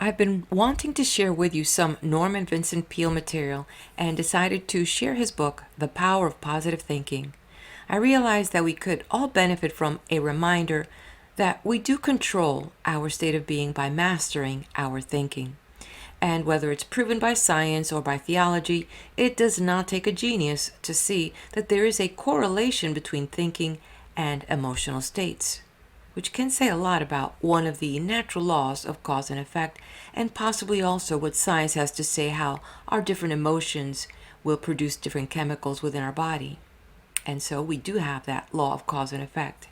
I've been wanting to share with you some Norman Vincent Peale material and decided to share his book, The Power of Positive Thinking. I realized that we could all benefit from a reminder that we do control our state of being by mastering our thinking. And whether it's proven by science or by theology, it does not take a genius to see that there is a correlation between thinking and emotional states, which can say a lot about one of the natural laws of cause and effect, and possibly also what science has to say how our different emotions will produce different chemicals within our body. And so we do have that law of cause and effect.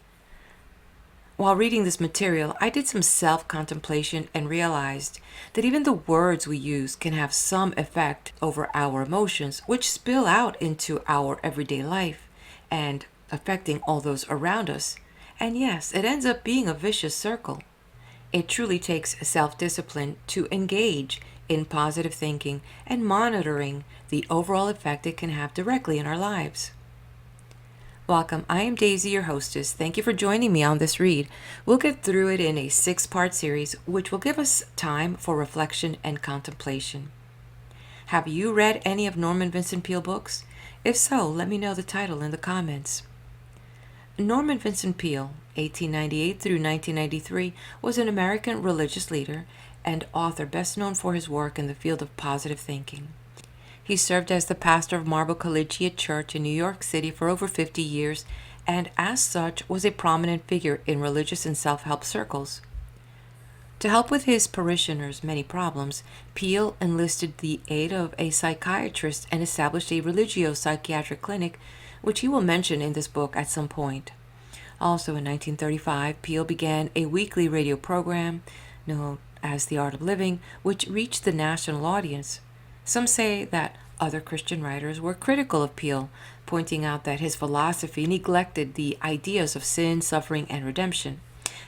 While reading this material, I did some self-contemplation and realized that even the words we use can have some effect over our emotions, which spill out into our everyday life and affecting all those around us. And yes, it ends up being a vicious circle. It truly takes self-discipline to engage in positive thinking and monitoring the overall effect it can have directly in our lives. Welcome, I am Daisy, your hostess. Thank you for joining me on this read. We'll get through it in a 6-part series, which will give us time for reflection and contemplation. Have you read any of Norman Vincent Peale books? If so, let me know the title in the comments. Norman Vincent Peale, 1898 through 1993, was an American religious leader and author best known for his work in the field of positive thinking. He served as the pastor of Marble Collegiate Church in New York City for over 50 years, and as such was a prominent figure in religious and self-help circles. To help with his parishioners' many problems, Peale enlisted the aid of a psychiatrist and established a religio-psychiatric clinic, which he will mention in this book at some point. Also in 1935, Peale began a weekly radio program known as The Art of Living, which reached the national audience. Some say that other Christian writers were critical of Peale, pointing out that his philosophy neglected the ideas of sin, suffering, and redemption.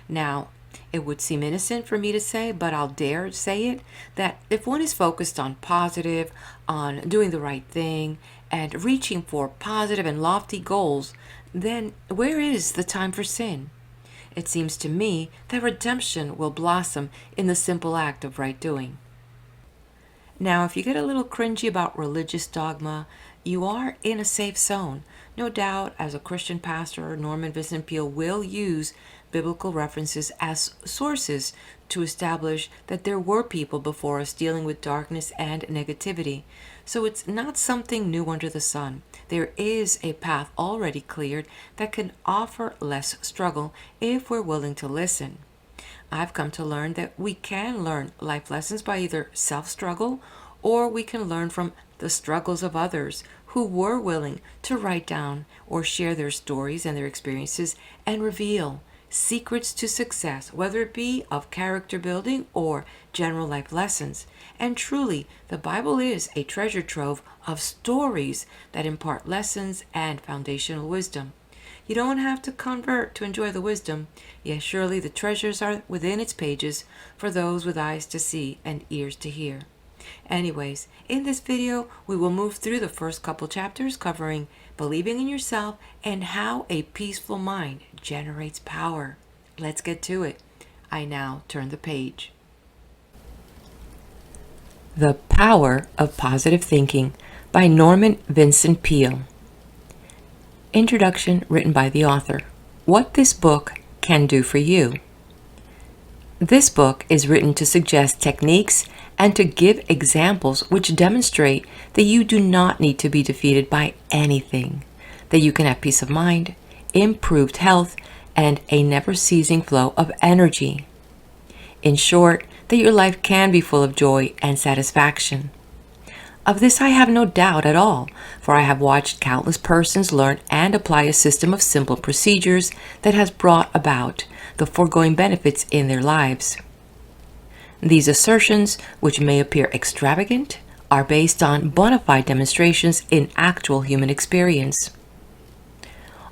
Now, it would seem innocent for me to say, but I'll dare say it, that if one is focused on positive, on doing the right thing, and reaching for positive and lofty goals, then where is the time for sin? It seems to me that redemption will blossom in the simple act of right doing. Now, if you get a little cringy about religious dogma, you are in a safe zone. No doubt, as a Christian pastor, Norman Vincent Peale will use biblical references as sources to establish that there were people before us dealing with darkness and negativity. So it's not something new under the sun. There is a path already cleared that can offer less struggle if we're willing to listen. I've come to learn that we can learn life lessons by either self-struggle or we can learn from the struggles of others who were willing to write down or share their stories and their experiences and reveal secrets to success, whether it be of character building or general life lessons. And truly, the Bible is a treasure trove of stories that impart lessons and foundational wisdom. You don't have to convert to enjoy the wisdom, yet surely the treasures are within its pages for those with eyes to see and ears to hear. Anyways, in this video, we will move through the first couple chapters covering believing in yourself and how a peaceful mind generates power. Let's get to it. I now turn the page. The Power of Positive Thinking by Norman Vincent Peale. Introduction written by the author. What this book can do for you. This book is written to suggest techniques and to give examples which demonstrate that you do not need to be defeated by anything, that you can have peace of mind, improved health, and a never-ceasing flow of energy. In short, that your life can be full of joy and satisfaction. Of this I have no doubt at all, for I have watched countless persons learn and apply a system of simple procedures that has brought about the foregoing benefits in their lives. These assertions, which may appear extravagant, are based on bona fide demonstrations in actual human experience.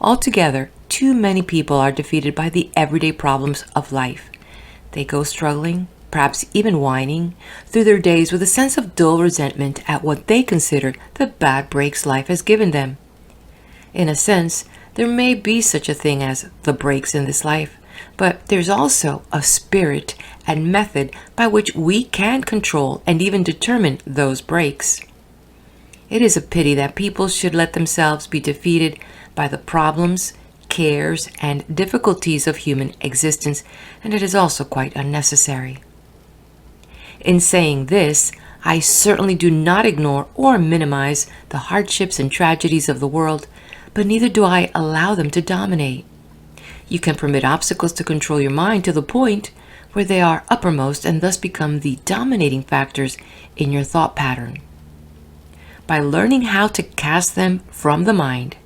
Altogether, too many people are defeated by the everyday problems of life. They go struggling, perhaps even whining, through their days with a sense of dull resentment at what they consider the bad breaks life has given them. In a sense, there may be such a thing as the breaks in this life, but there's also a spirit and method by which we can control and even determine those breaks. It is a pity that people should let themselves be defeated by the problems, cares, and difficulties of human existence, and it is also quite unnecessary. In saying this, I certainly do not ignore or minimize the hardships and tragedies of the world, but neither do I allow them to dominate. You can permit obstacles to control your mind to the point where they are uppermost and thus become the dominating factors in your thought pattern. By learning how to cast them from the mind,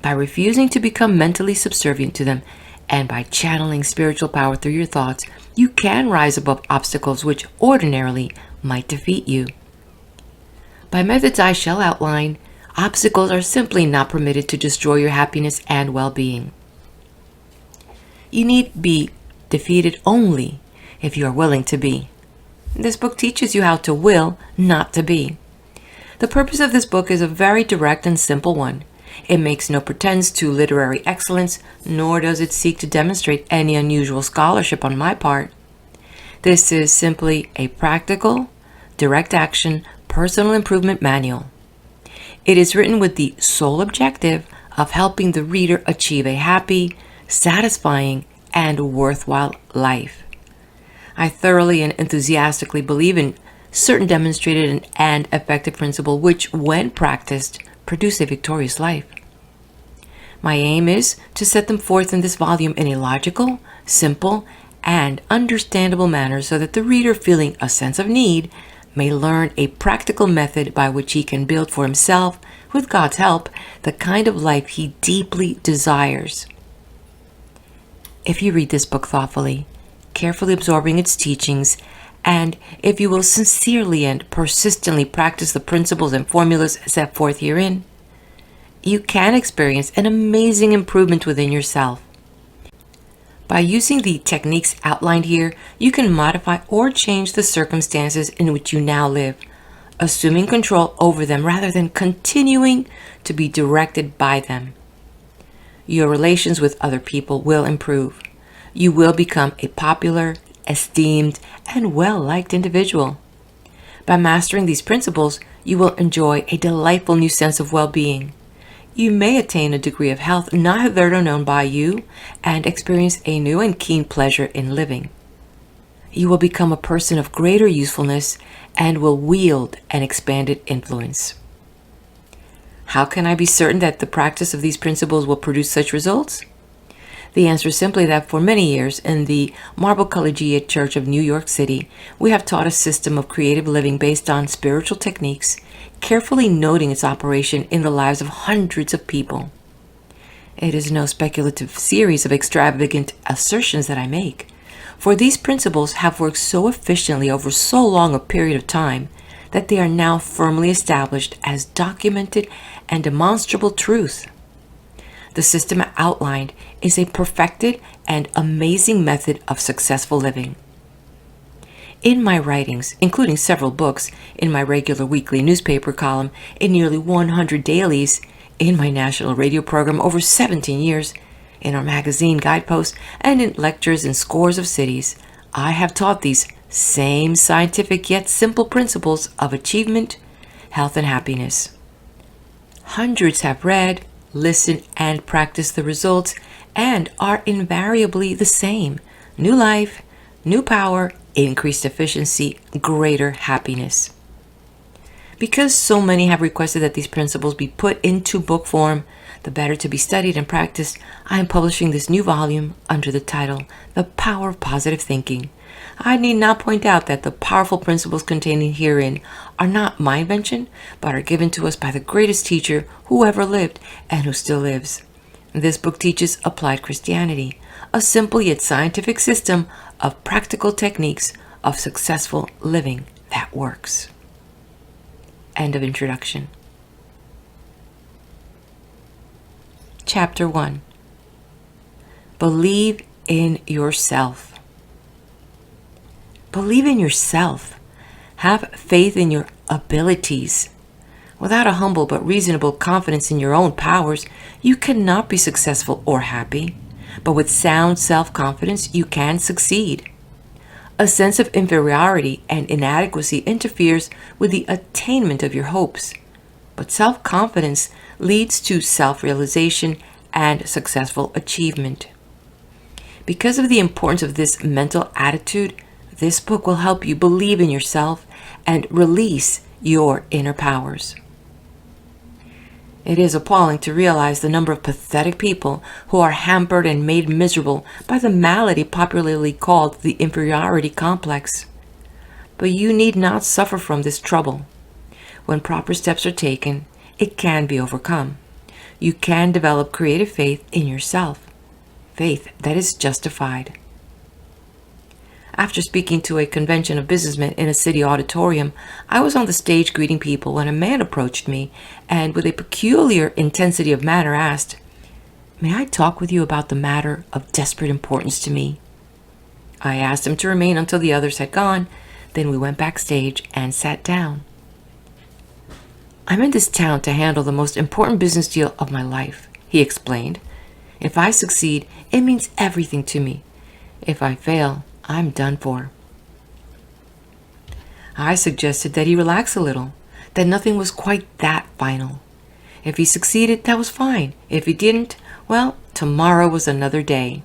by refusing to become mentally subservient to them, and by channeling spiritual power through your thoughts, you can rise above obstacles which ordinarily might defeat you. By methods I shall outline, obstacles are simply not permitted to destroy your happiness and well-being. You need be defeated only if you are willing to be. This book teaches you how to will, not to be. The purpose of this book is a very direct and simple one. It makes no pretense to literary excellence, nor does it seek to demonstrate any unusual scholarship on my part. This is simply a practical, direct action, personal improvement manual. It is written with the sole objective of helping the reader achieve a happy, satisfying, and worthwhile life. I thoroughly and enthusiastically believe in certain demonstrated and effective principles which, when practiced, produce a victorious life. My aim is to set them forth in this volume in a logical, simple, and understandable manner so that the reader, feeling a sense of need, may learn a practical method by which he can build for himself, with God's help, the kind of life he deeply desires. If you read this book thoughtfully, carefully absorbing its teachings, and if you will sincerely and persistently practice the principles and formulas set forth herein, you can experience an amazing improvement within yourself. By using the techniques outlined here, you can modify or change the circumstances in which you now live, assuming control over them rather than continuing to be directed by them. Your relations with other people will improve. You will become a popular, esteemed, and well-liked individual. By mastering these principles, you will enjoy a delightful new sense of well-being. You may attain a degree of health not hitherto known by you and experience a new and keen pleasure in living. You will become a person of greater usefulness and will wield an expanded influence. How can I be certain that the practice of these principles will produce such results? The answer is simply that for many years in the Marble Collegiate Church of New York City, we have taught a system of creative living based on spiritual techniques, carefully noting its operation in the lives of hundreds of people. It is no speculative series of extravagant assertions that I make, for these principles have worked so efficiently over so long a period of time that they are now firmly established as documented and demonstrable truth. The system outlined is a perfected and amazing method of successful living. In my writings, including several books, in my regular weekly newspaper column, in nearly 100 dailies, in my national radio program over 17 years, in our magazine guideposts, and in lectures in scores of cities, I have taught these same scientific yet simple principles of achievement, health, and happiness. Hundreds have read, listened, and practiced the results, and are invariably the same: new life, new power, increased efficiency, greater happiness. Because so many have requested that these principles be put into book form, the better to be studied and practiced, I am publishing this new volume under the title, The Power of Positive Thinking. I need not point out that the powerful principles contained herein are not my invention, but are given to us by the greatest teacher who ever lived and who still lives. This book teaches applied Christianity, a simple yet scientific system of practical techniques of successful living that works. End of introduction. Chapter 1. Believe in yourself. Believe in yourself. Have faith in your abilities. Without a humble but reasonable confidence in your own powers, you cannot be successful or happy. But with sound self-confidence, you can succeed. A sense of inferiority and inadequacy interferes with the attainment of your hopes, but self-confidence leads to self-realization and successful achievement. Because of the importance of this mental attitude, this book will help you believe in yourself and release your inner powers. It is appalling to realize the number of pathetic people who are hampered and made miserable by the malady popularly called the inferiority complex. But you need not suffer from this trouble. When proper steps are taken, it can be overcome. You can develop creative faith in yourself, faith that is justified. After speaking to a convention of businessmen in a city auditorium, I was on the stage greeting people when a man approached me and, with a peculiar intensity of manner, asked, "May I talk with you about the matter of desperate importance to me?" I asked him to remain until the others had gone. Then we went backstage and sat down. "I'm in this town to handle the most important business deal of my life," he explained. "If I succeed, it means everything to me. If I fail, I'm done for." I suggested that he relax a little, that nothing was quite that final. If he succeeded, that was fine. If he didn't, well, tomorrow was another day.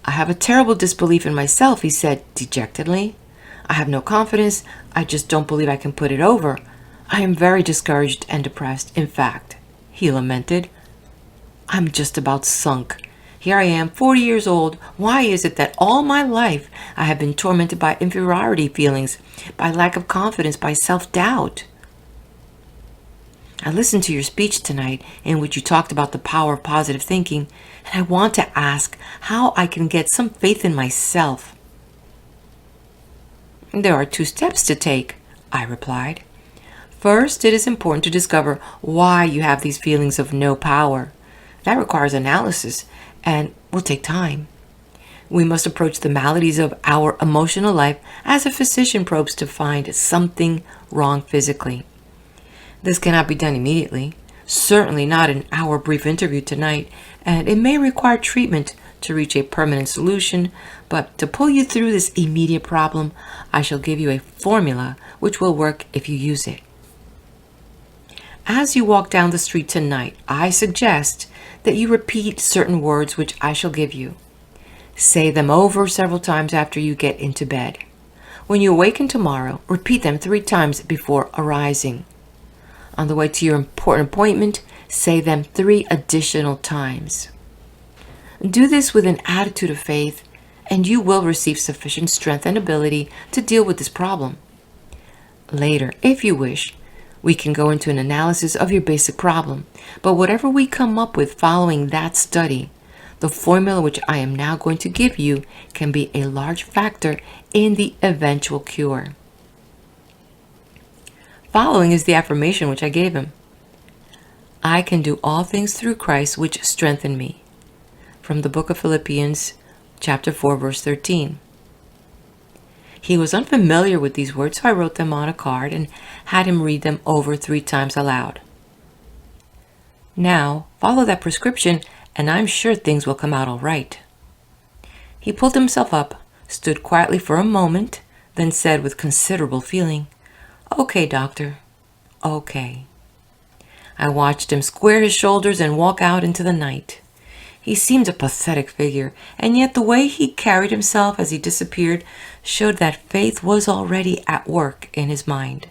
"I have a terrible disbelief in myself," he said dejectedly. "I have no confidence. I just don't believe I can put it over. I am very discouraged and depressed. In fact," he lamented, "I'm just about sunk. Here I am, 40 years old. Why is it that all my life I have been tormented by inferiority feelings, by lack of confidence, by self-doubt?" "I listened to your speech tonight in which you talked about the power of positive thinking, and I want to ask how I can get some faith in myself." "There are 2 steps to take," I replied. "First, it is important to discover why you have these feelings of no power. That requires analysis and will take time. We must approach the maladies of our emotional life as a physician probes to find something wrong physically. This cannot be done immediately, certainly not in our brief interview tonight, and it may require treatment to reach a permanent solution, but to pull you through this immediate problem, I shall give you a formula which will work if you use it. As you walk down the street tonight, I suggest that you repeat certain words which I shall give you. Say them over several times after you get into bed. When you awaken tomorrow, repeat them 3 times before arising. On the way to your important appointment, say them 3 additional times. Do this with an attitude of faith, and you will receive sufficient strength and ability to deal with this problem. Later, if you wish, we can go into an analysis of your basic problem, but whatever we come up with following that study, the formula which I am now going to give you can be a large factor in the eventual cure. Following is the affirmation which I gave him. "I can do all things through Christ which strengthen me." From the book of Philippians, chapter 4, verse 13. He was unfamiliar with these words, so I wrote them on a card and had him read them over 3 times aloud. "Now, follow that prescription, and I'm sure things will come out all right." He pulled himself up, stood quietly for a moment, then said with considerable feeling, "Okay, doctor, okay." I watched him square his shoulders and walk out into the night. He seemed a pathetic figure, and yet the way he carried himself as he disappeared showed that faith was already at work in his mind.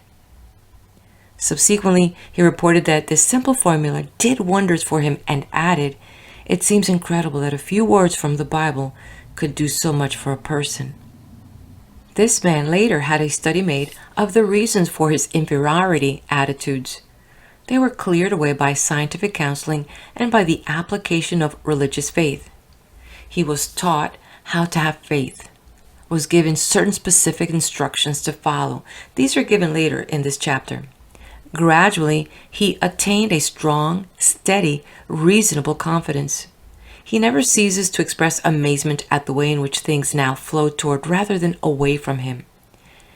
Subsequently, he reported that this simple formula did wonders for him and added, "It seems incredible that a few words from the Bible could do so much for a person." This man later had a study made of the reasons for his inferiority attitudes. They were cleared away by scientific counseling and by the application of religious faith. He was taught how to have faith, was given certain specific instructions to follow. These are given later in this chapter. Gradually, he attained a strong, steady, reasonable confidence. He never ceases to express amazement at the way in which things now flow toward rather than away from him.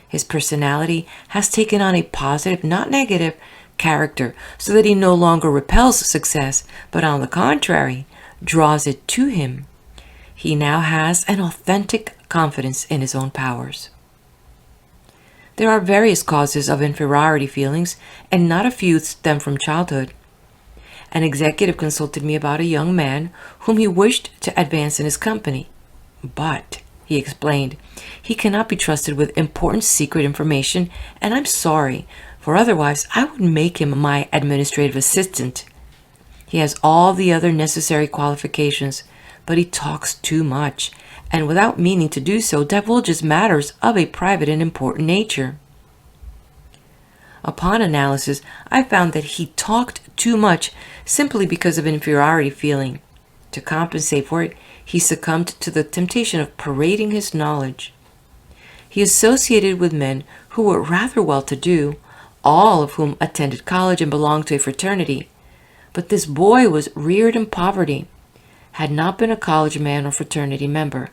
His personality has taken on a positive, not negative, character, so that he no longer repels success, but on the contrary, draws it to him. He now has an authentic confidence in his own powers. There are various causes of inferiority feelings, and not a few stem from childhood. An executive consulted me about a young man whom he wished to advance in his company. But, he explained, he cannot be trusted with important secret information, and I'm sorry, for otherwise I would make him my administrative assistant. He has all the other necessary qualifications, but he talks too much, and without meaning to do so, divulges matters of a private and important nature. Upon analysis, I found that he talked too much simply because of inferiority feeling. To compensate for it, he succumbed to the temptation of parading his knowledge. He associated with men who were rather well-to-do, all of whom attended college and belonged to a fraternity. But this boy was reared in poverty, had not been a college man or fraternity member.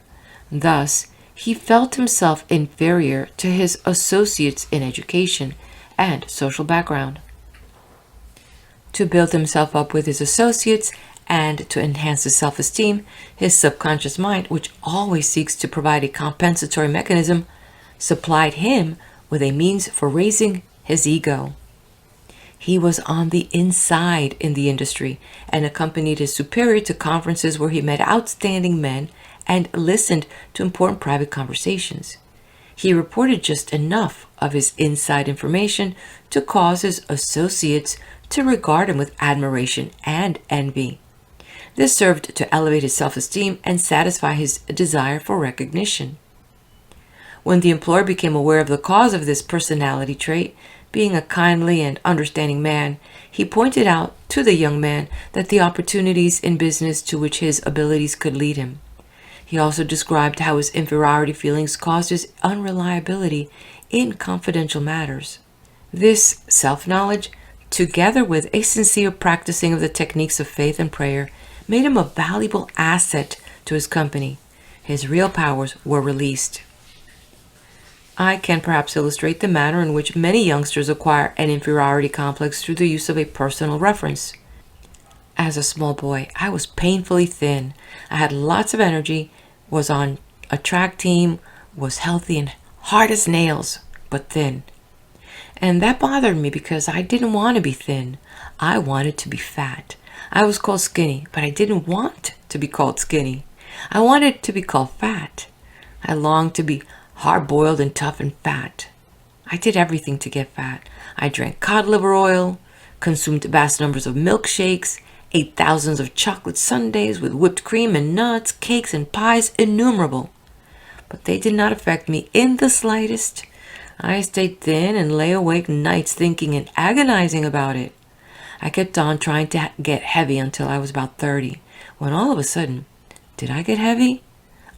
Thus, he felt himself inferior to his associates in education and social background. To build himself up with his associates and to enhance his self-esteem, his subconscious mind, which always seeks to provide a compensatory mechanism, supplied him with a means for raising his ego. He was on the inside in the industry and accompanied his superior to conferences where he met outstanding men and listened to important private conversations. He reported just enough of his inside information to cause his associates to regard him with admiration and envy. This served to elevate his self-esteem and satisfy his desire for recognition. When the employer became aware of the cause of this personality trait, being a kindly and understanding man, he pointed out to the young man that the opportunities in business to which his abilities could lead him. He also described how his inferiority feelings caused his unreliability in confidential matters. This self-knowledge, together with a sincere practicing of the techniques of faith and prayer, made him a valuable asset to his company. His real powers were released. I can perhaps illustrate the manner in which many youngsters acquire an inferiority complex through the use of a personal reference. As a small boy, I was painfully thin. I had lots of energy, was on a track team, was healthy and hard as nails, but thin. And that bothered me because I didn't want to be thin. I wanted to be fat. I was called skinny, but I didn't want to be called skinny. I wanted to be called fat. I longed to be hard-boiled and tough and fat. I did everything to get fat. I drank cod liver oil, consumed vast numbers of milkshakes, ate thousands of chocolate sundaes with whipped cream and nuts, cakes and pies innumerable. But they did not affect me in the slightest. I stayed thin and lay awake nights thinking and agonizing about it. I kept on trying to get heavy until I was about 30, when all of a sudden, did I get heavy?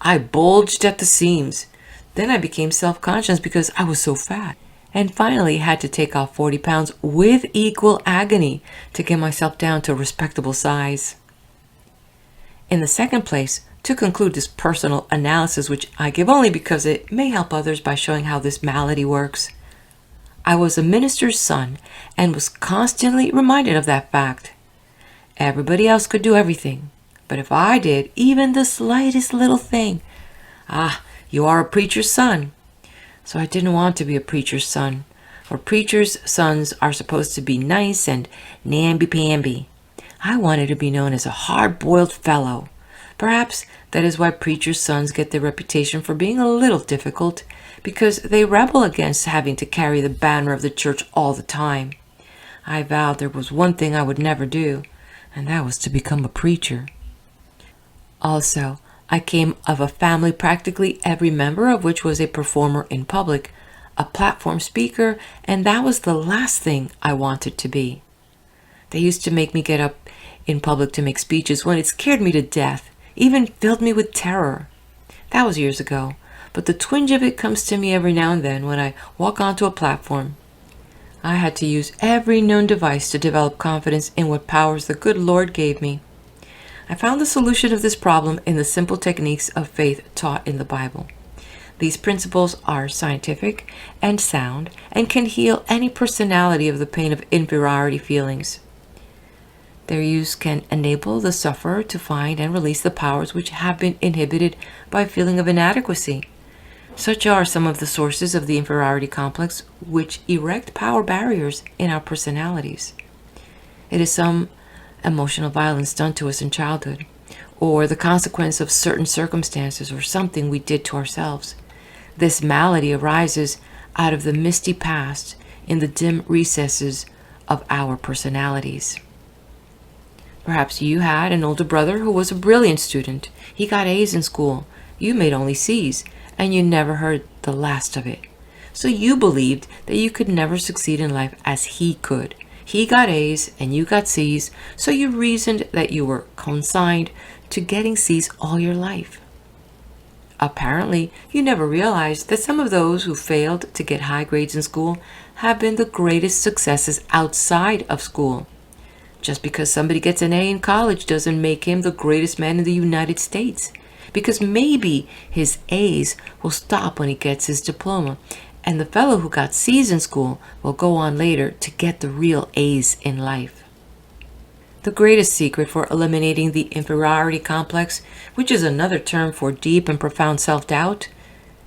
I bulged at the seams. Then I became self-conscious because I was so fat, and finally had to take off 40 pounds with equal agony to get myself down to a respectable size. In the second place, to conclude this personal analysis, which I give only because it may help others by showing how this malady works, I was a minister's son and was constantly reminded of that fact. Everybody else could do everything, but if I did even the slightest little thing, you are a preacher's son. So I didn't want to be a preacher's son, for preacher's sons are supposed to be nice and namby-pamby. I wanted to be known as a hard-boiled fellow. Perhaps that is why preacher's sons get their reputation for being a little difficult, because they rebel against having to carry the banner of the church all the time. I vowed there was one thing I would never do, and that was to become a preacher. Also, I came of a family practically every member of which was a performer in public, a platform speaker, and that was the last thing I wanted to be. They used to make me get up in public to make speeches when it scared me to death, even filled me with terror. That was years ago, but the twinge of it comes to me every now and then when I walk onto a platform. I had to use every known device to develop confidence in what powers the good Lord gave me. I found the solution of this problem in the simple techniques of faith taught in the Bible. These principles are scientific and sound and can heal any personality of the pain of inferiority feelings. Their use can enable the sufferer to find and release the powers which have been inhibited by a feeling of inadequacy. Such are some of the sources of the inferiority complex which erect power barriers in our personalities. It is some emotional violence done to us in childhood, or the consequence of certain circumstances or something we did to ourselves. This malady arises out of the misty past in the dim recesses of our personalities. Perhaps you had an older brother who was a brilliant student. He got A's in school. You made only C's, and you never heard the last of it. So you believed that you could never succeed in life as he could. He got A's and you got C's, so you reasoned that you were consigned to getting C's all your life. Apparently, you never realized that some of those who failed to get high grades in school have been the greatest successes outside of school. Just because somebody gets an A in college doesn't make him the greatest man in the United States, because maybe his A's will stop when he gets his diploma, and the fellow who got C's in school will go on later to get the real A's in life. The greatest secret for eliminating the inferiority complex, which is another term for deep and profound self-doubt,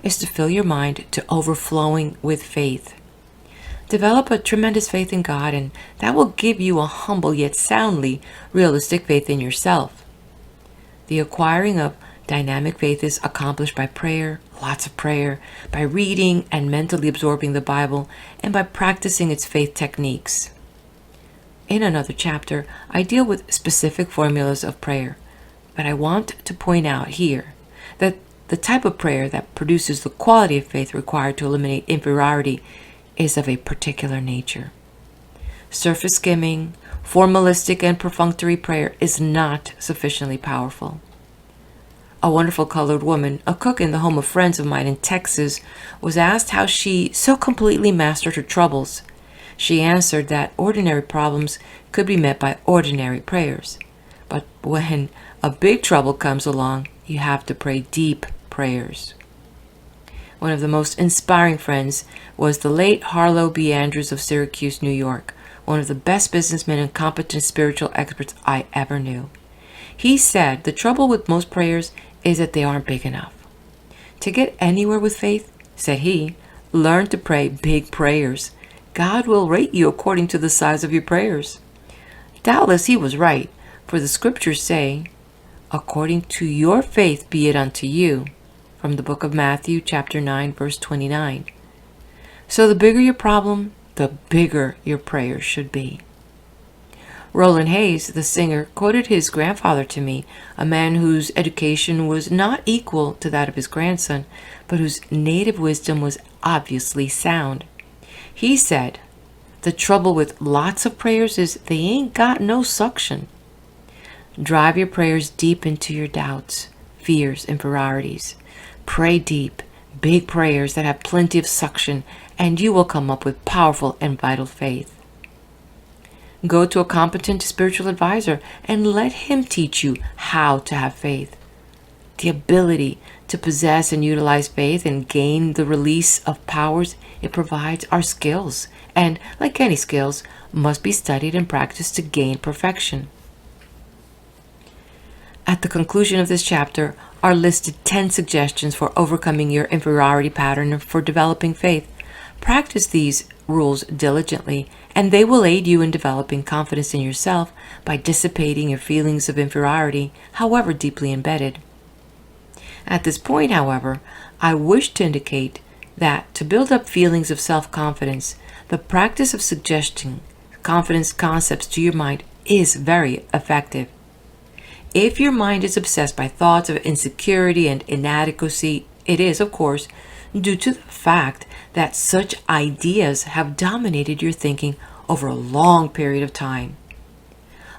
is to fill your mind to overflowing with faith. Develop a tremendous faith in God, and that will give you a humble yet soundly realistic faith in yourself. The acquiring of dynamic faith is accomplished by prayer, lots of prayer, by reading and mentally absorbing the Bible, and by practicing its faith techniques. In another chapter, I deal with specific formulas of prayer, but I want to point out here that the type of prayer that produces the quality of faith required to eliminate inferiority is of a particular nature. Surface skimming, formalistic and perfunctory prayer is not sufficiently powerful. A wonderful colored woman, a cook in the home of friends of mine in Texas, was asked how she so completely mastered her troubles. She answered that ordinary problems could be met by ordinary prayers. But when a big trouble comes along, you have to pray deep prayers. One of the most inspiring friends was the late Harlow B. Andrews of Syracuse, New York, one of the best businessmen and competent spiritual experts I ever knew. He said the trouble with most prayers is that they aren't big enough. To get anywhere with faith, said he, learn to pray big prayers. God will rate you according to the size of your prayers. Doubtless he was right, for the scriptures say, according to your faith be it unto you, from the book of Matthew, chapter 9, verse 29. So the bigger your problem, the bigger your prayers should be. Roland Hayes, the singer, quoted his grandfather to me, a man whose education was not equal to that of his grandson, but whose native wisdom was obviously sound. He said, the trouble with lots of prayers is they ain't got no suction. Drive your prayers deep into your doubts, fears, inferiorities. Pray deep, big prayers that have plenty of suction, and you will come up with powerful and vital faith. Go to a competent spiritual advisor and let him teach you how to have faith. The ability to possess and utilize faith and gain the release of powers it provides are skills, and, like any skills, must be studied and practiced to gain perfection. At the conclusion of this chapter are listed 10 suggestions for overcoming your inferiority pattern and for developing faith. Practice these rules diligently, and they will aid you in developing confidence in yourself by dissipating your feelings of inferiority, however deeply embedded. At this point, however, I wish to indicate that to build up feelings of self-confidence, the practice of suggesting confidence concepts to your mind is very effective. If your mind is obsessed by thoughts of insecurity and inadequacy, it is, of course, due to the fact that such ideas have dominated your thinking over a long period of time.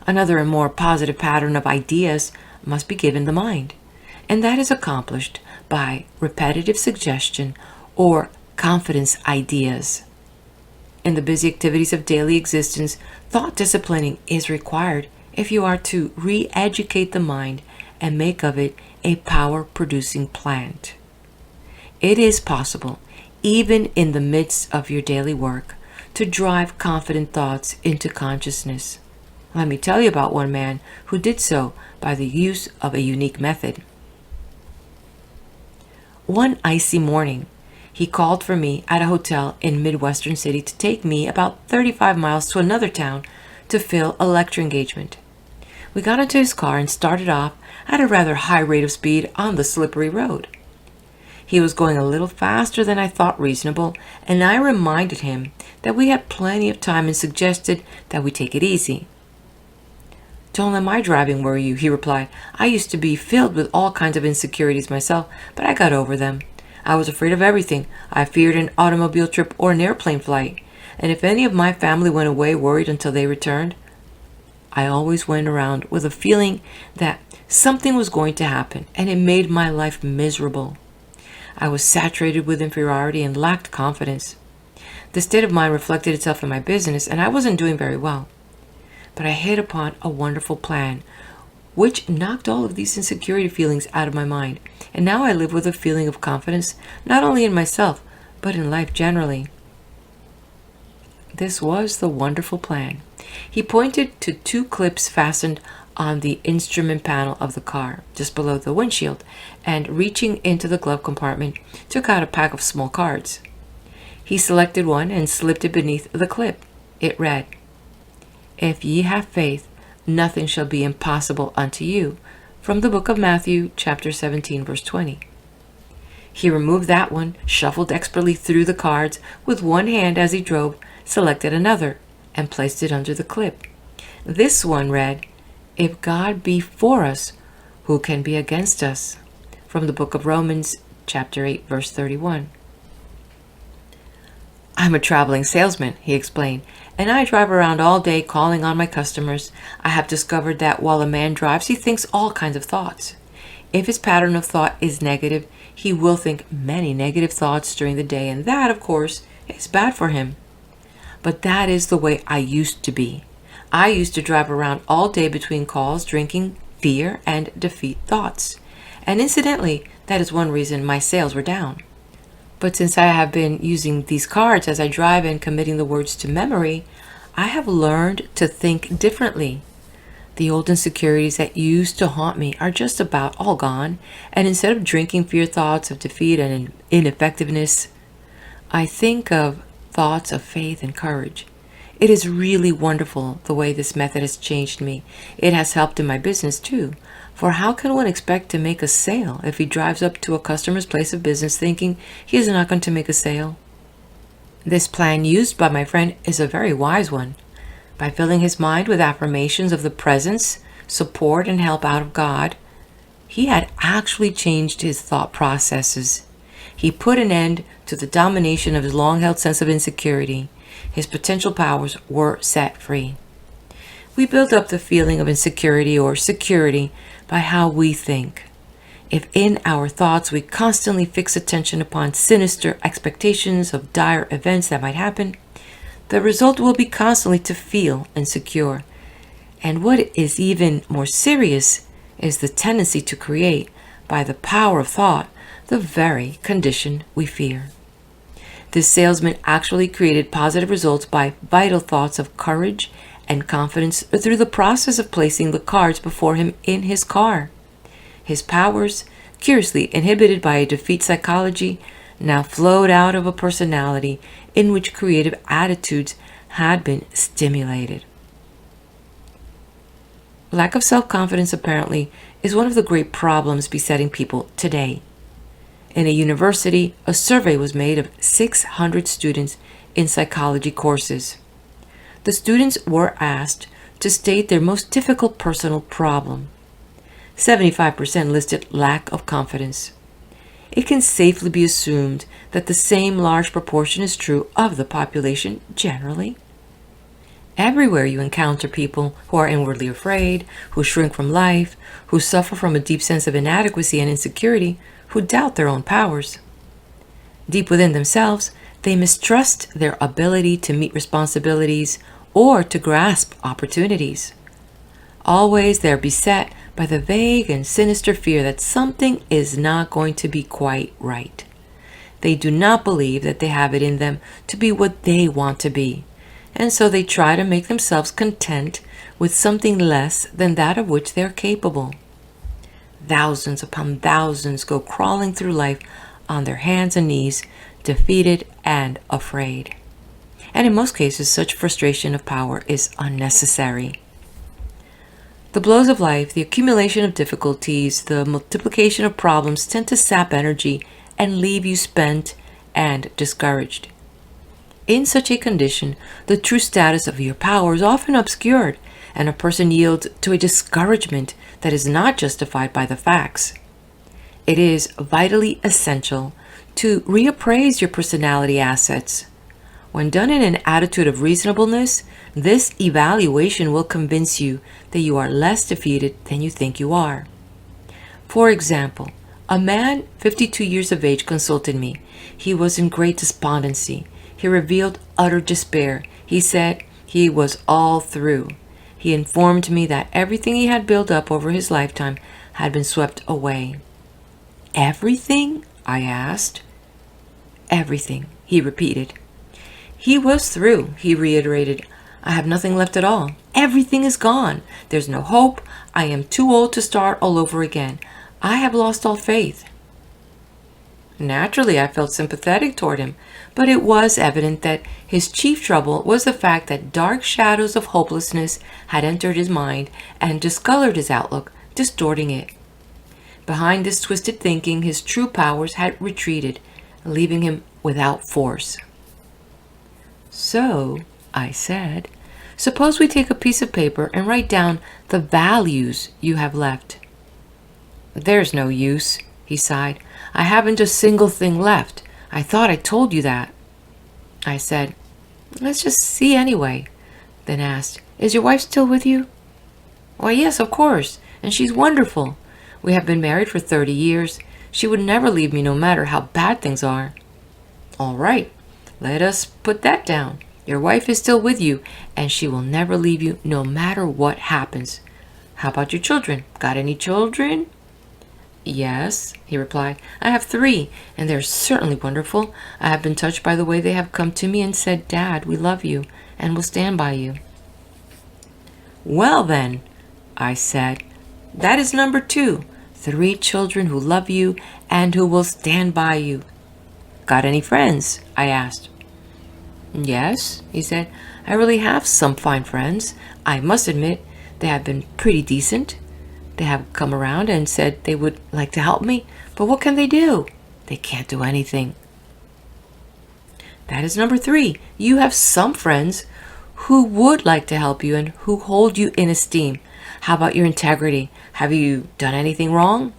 Another and more positive pattern of ideas must be given the mind, and that is accomplished by repetitive suggestion or confidence ideas. In the busy activities of daily existence, thought disciplining is required if you are to re-educate the mind and make of it a power-producing plant. It is possible, even in the midst of your daily work, to drive confident thoughts into consciousness. Let me tell you about one man who did so by the use of a unique method. One icy morning, he called for me at a hotel in Midwestern city to take me about 35 miles to another town to fill a lecture engagement. We got into his car and started off at a rather high rate of speed on the slippery road. He was going a little faster than I thought reasonable, and I reminded him that we had plenty of time and suggested that we take it easy. "Don't let my driving worry you," he replied. "I used to be filled with all kinds of insecurities myself, but I got over them. I was afraid of everything. I feared an automobile trip or an airplane flight, and if any of my family went away worried until they returned, I always went around with a feeling that something was going to happen, and it made my life miserable. I was saturated with inferiority and lacked confidence. The state of mind reflected itself in my business, and I wasn't doing very well. But I hit upon a wonderful plan, which knocked all of these insecurity feelings out of my mind, and now I live with a feeling of confidence, not only in myself, but in life generally." This was the wonderful plan. He pointed to 2 clips fastened on the instrument panel of the car, just below the windshield, and reaching into the glove compartment, took out a pack of small cards. He selected one and slipped it beneath the clip. It read, "If ye have faith, nothing shall be impossible unto you," from the book of Matthew, chapter 17, verse 20. He removed that one, shuffled expertly through the cards with one hand as he drove, selected another, and placed it under the clip. This one read, "If God be for us, who can be against us?" from the book of Romans, chapter 8, verse 31. "I'm a traveling salesman," he explained, "and I drive around all day calling on my customers. I have discovered that while a man drives, he thinks all kinds of thoughts. If his pattern of thought is negative, he will think many negative thoughts during the day, and that, of course, is bad for him. But that is the way I used to be. I used to drive around all day between calls, drinking fear and defeat thoughts. And incidentally, that is one reason my sales were down. But since I have been using these cards as I drive and committing the words to memory, I have learned to think differently. The old insecurities that used to haunt me are just about all gone, and instead of drinking fear thoughts of defeat and ineffectiveness, I think of thoughts of faith and courage. It is really wonderful the way this method has changed me. It has helped in my business too. For how can one expect to make a sale if he drives up to a customer's place of business thinking he is not going to make a sale? This plan used by my friend is a very wise one. By filling his mind with affirmations of the presence, support, and help out of God, he had actually changed his thought processes. He put an end to the domination of his long-held sense of insecurity. His potential powers were set free. We build up the feeling of insecurity or security by how we think. If in our thoughts we constantly fix attention upon sinister expectations of dire events that might happen, the result will be constantly to feel insecure. And what is even more serious is the tendency to create, by the power of thought, the very condition we fear. This salesman actually created positive results by vital thoughts of courage and confidence through the process of placing the cards before him in his car. His powers, curiously inhibited by a defeat psychology, now flowed out of a personality in which creative attitudes had been stimulated. Lack of self-confidence, apparently, is one of the great problems besetting people today. In a university, a survey was made of 600 students in psychology courses. The students were asked to state their most difficult personal problem. 75% listed lack of confidence. It can safely be assumed that the same large proportion is true of the population generally. Everywhere you encounter people who are inwardly afraid, who shrink from life, who suffer from a deep sense of inadequacy and insecurity, who doubt their own powers. Deep within themselves, they mistrust their ability to meet responsibilities or to grasp opportunities. Always they are beset by the vague and sinister fear that something is not going to be quite right. They do not believe that they have it in them to be what they want to be, and so they try to make themselves content with something less than that of which they are capable. Thousands upon thousands go crawling through life on their hands and knees, defeated and afraid. And in most cases, such frustration of power is unnecessary. The blows of life, the accumulation of difficulties, the multiplication of problems tend to sap energy and leave you spent and discouraged. In such a condition, the true status of your power is often obscured, and a person yields to a discouragement that is not justified by the facts. It is vitally essential to reappraise your personality assets. When done in an attitude of reasonableness, this evaluation will convince you that you are less defeated than you think you are. For example, a man 52 years of age consulted me. He was in great despondency. He revealed utter despair. He said he was all through. He informed me that everything he had built up over his lifetime had been swept away. Everything? I asked. Everything, he repeated. He was through, he reiterated. I have nothing left at all. Everything is gone. There's no hope. I am too old to start all over again. I have lost all faith. Naturally, I felt sympathetic toward him, but it was evident that his chief trouble was the fact that dark shadows of hopelessness had entered his mind and discolored his outlook, distorting it. Behind this twisted thinking, his true powers had retreated, leaving him without force. So, I said, suppose we take a piece of paper and write down the values you have left. There's no use, he sighed. I haven't a single thing left. I thought I told you that. I said, let's just see anyway. Then asked, is your wife still with you? Why, yes, of course, and she's wonderful. We have been married for 30 years. She would never leave me no matter how bad things are. All right, let us put that down. Your wife is still with you, and she will never leave you no matter what happens. How about your children? Got any children? Yes, he replied. I have 3, and they're certainly wonderful. I have been touched by the way they have come to me and said, Dad, we love you, and will stand by you. Well then, I said, that is number 2. 3 children who love you and who will stand by you. Got any friends? I asked. Yes, he said. I really have some fine friends. I must admit, they have been pretty decent. They have come around and said they would like to help me, but what can they do? They can't do anything. That is number 3. You have some friends who would like to help you and who hold you in esteem. How about your integrity? Have you done anything wrong?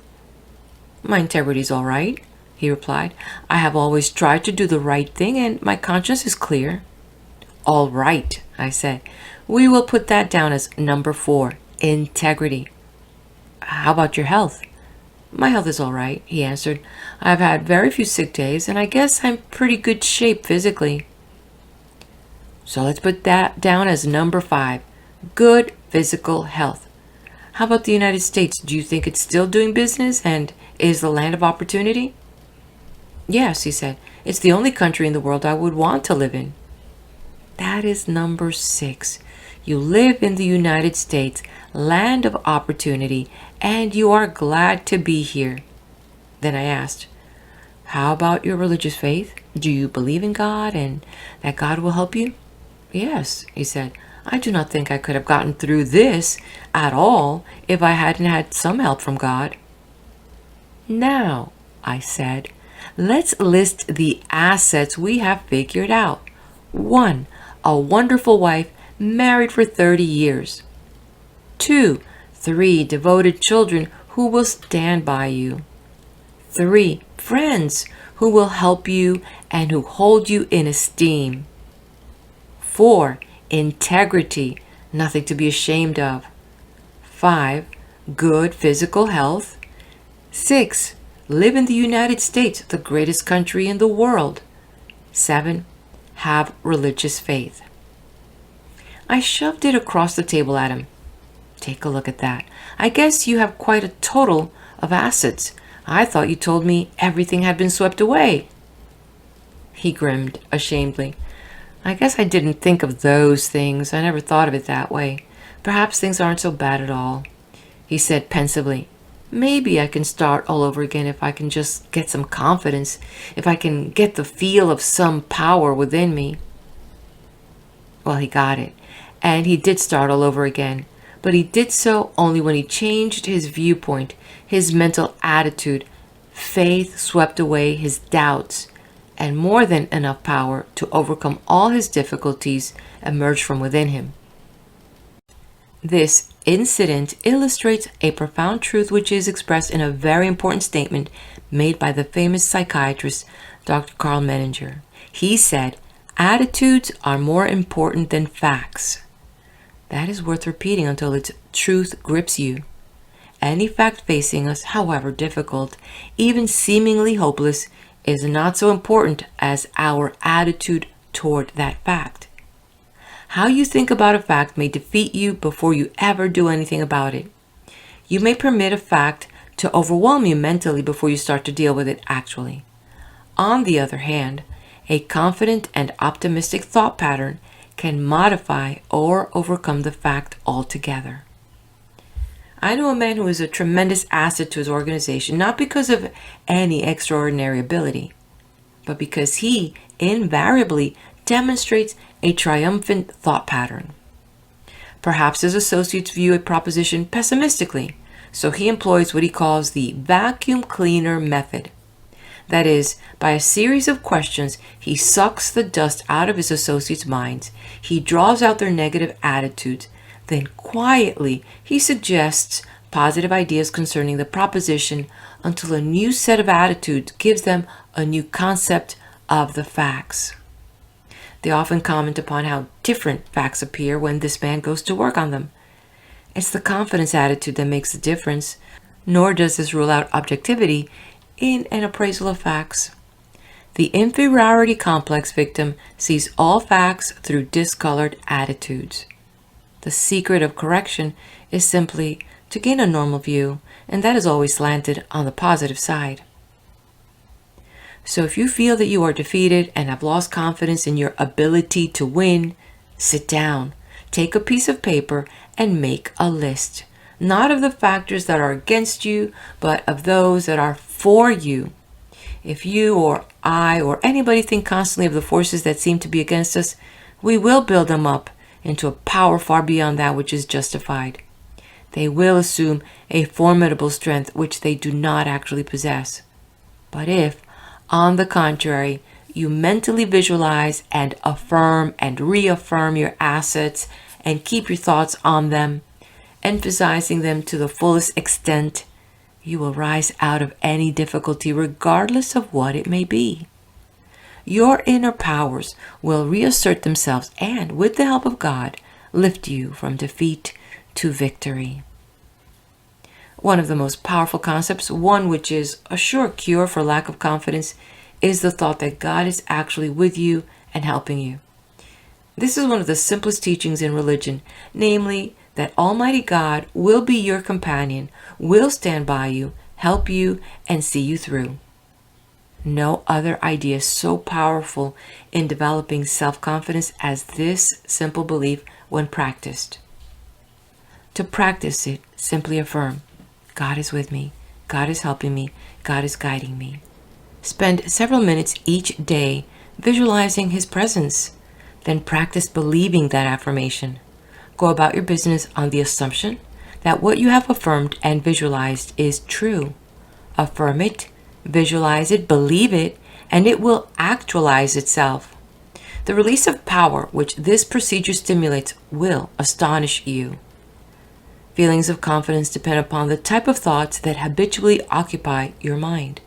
My integrity's all right, he replied. I have always tried to do the right thing and my conscience is clear. All right, I said. We will put that down as number 4, integrity. How about your health? My health is all right, he answered. I've had very few sick days, and I guess I'm pretty good shape physically. So let's put that down as number 5, good physical health. How about the United States? Do you think it's still doing business and is the land of opportunity? Yes, he said. It's the only country in the world I would want to live in. That is number 6. You live in the United States, land of opportunity, and you are glad to be here. Then I asked, how about your religious faith? Do you believe in God and that God will help you? Yes, he said. I do not think I could have gotten through this at all if I hadn't had some help from God. Now, I said, let's list the assets we have figured out. 1, a wonderful wife married for 30 years. 2, 3 devoted children who will stand by you. 3 friends who will help you and who hold you in esteem. 4 integrity, nothing to be ashamed of. 5 good physical health. 6 live in the United States, the greatest country in the world. 7 have religious faith. I shoved it across the table at him. Take a look at that. I guess you have quite a total of assets. I thought you told me everything had been swept away. He grinned ashamedly. I guess I didn't think of those things. I never thought of it that way. Perhaps things aren't so bad at all, he said pensively. Maybe I can start all over again if I can just get some confidence, if I can get the feel of some power within me. Well, he got it, and he did start all over again, but he did so only when he changed his viewpoint, his mental attitude. Faith swept away his doubts, and more than enough power to overcome all his difficulties emerged from within him. This incident illustrates a profound truth which is expressed in a very important statement made by the famous psychiatrist Dr. Carl Menninger. He said, "Attitudes are more important than facts." That is worth repeating until its truth grips you. Any fact facing us, however difficult, even seemingly hopeless, is not so important as our attitude toward that fact. How you think about a fact may defeat you before you ever do anything about it. You may permit a fact to overwhelm you mentally before you start to deal with it actually. On the other hand, a confident and optimistic thought pattern can modify or overcome the fact altogether. I know a man who is a tremendous asset to his organization, not because of any extraordinary ability, but because he invariably demonstrates a triumphant thought pattern. Perhaps his associates view a proposition pessimistically, so he employs what he calls the vacuum cleaner method. That is, by a series of questions, he sucks the dust out of his associates' minds, he draws out their negative attitudes, then quietly he suggests positive ideas concerning the proposition until a new set of attitudes gives them a new concept of the facts. They often comment upon how different facts appear when this man goes to work on them. It's the confidence attitude that makes the difference, nor does this rule out objectivity in an appraisal of facts. The inferiority complex victim sees all facts through discolored attitudes. The secret of correction is simply to gain a normal view, and that is always slanted on the positive side. So if you feel that you are defeated and have lost confidence in your ability to win, sit down, take a piece of paper, and make a list, not of the factors that are against you, but of those that are for you. If you or I or anybody think constantly of the forces that seem to be against us, we will build them up into a power far beyond that which is justified. They will assume a formidable strength which they do not actually possess. But if, on the contrary, you mentally visualize and affirm and reaffirm your assets and keep your thoughts on them, emphasizing them to the fullest extent, you will rise out of any difficulty regardless of what it may be. Your inner powers will reassert themselves and, with the help of God, lift you from defeat to victory. One of the most powerful concepts, one which is a sure cure for lack of confidence, is the thought that God is actually with you and helping you. This is one of the simplest teachings in religion, namely that Almighty God will be your companion, will stand by you, help you, and see you through. No other idea is so powerful in developing self-confidence as this simple belief when practiced. To practice it, simply affirm, God is with me, God is helping me, God is guiding me. Spend several minutes each day visualizing His presence. Then practice believing that affirmation. Go about your business on the assumption that what you have affirmed and visualized is true. Affirm it, visualize it, believe it, and it will actualize itself. The release of power which this procedure stimulates will astonish you. Feelings of confidence depend upon the type of thoughts that habitually occupy your mind.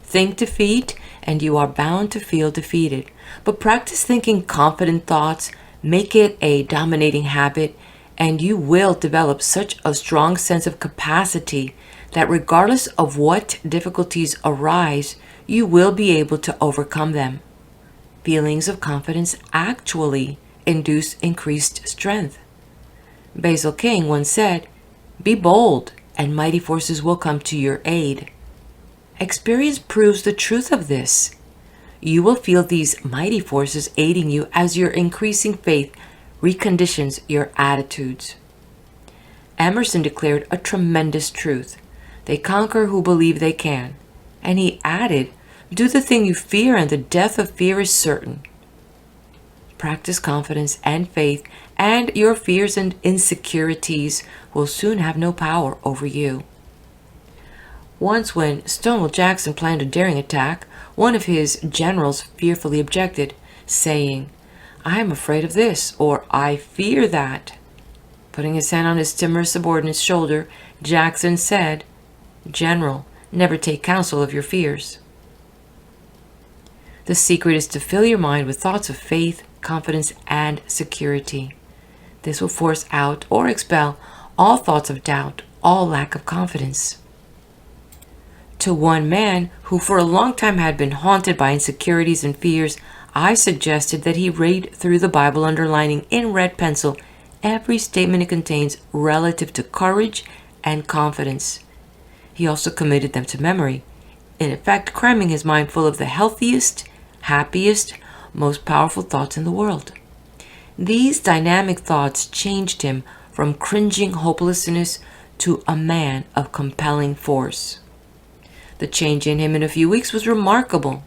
Think defeat, and you are bound to feel defeated. But practice thinking confident thoughts, make it a dominating habit, and you will develop such a strong sense of capacity that regardless of what difficulties arise, you will be able to overcome them. Feelings of confidence actually induce increased strength. Basil King once said, "Be bold, and mighty forces will come to your aid." Experience proves the truth of this. You will feel these mighty forces aiding you as your increasing faith reconditions your attitudes. Emerson declared a tremendous truth. They conquer who believe they can. And he added, do the thing you fear and the death of fear is certain. Practice confidence and faith, and your fears and insecurities will soon have no power over you. Once when Stonewall Jackson planned a daring attack, one of his generals fearfully objected, saying, I am afraid of this, or I fear that. Putting his hand on his timorous subordinate's shoulder, Jackson said, General, never take counsel of your fears. The secret is to fill your mind with thoughts of faith, confidence, and security. This will force out or expel all thoughts of doubt, all lack of confidence. To one man who for a long time had been haunted by insecurities and fears, I suggested that he read through the Bible, underlining in red pencil every statement it contains relative to courage and confidence. He also committed them to memory, in effect cramming his mind full of the healthiest, happiest, most powerful thoughts in the world. These dynamic thoughts changed him from cringing hopelessness to a man of compelling force. The change in him in a few weeks was remarkable.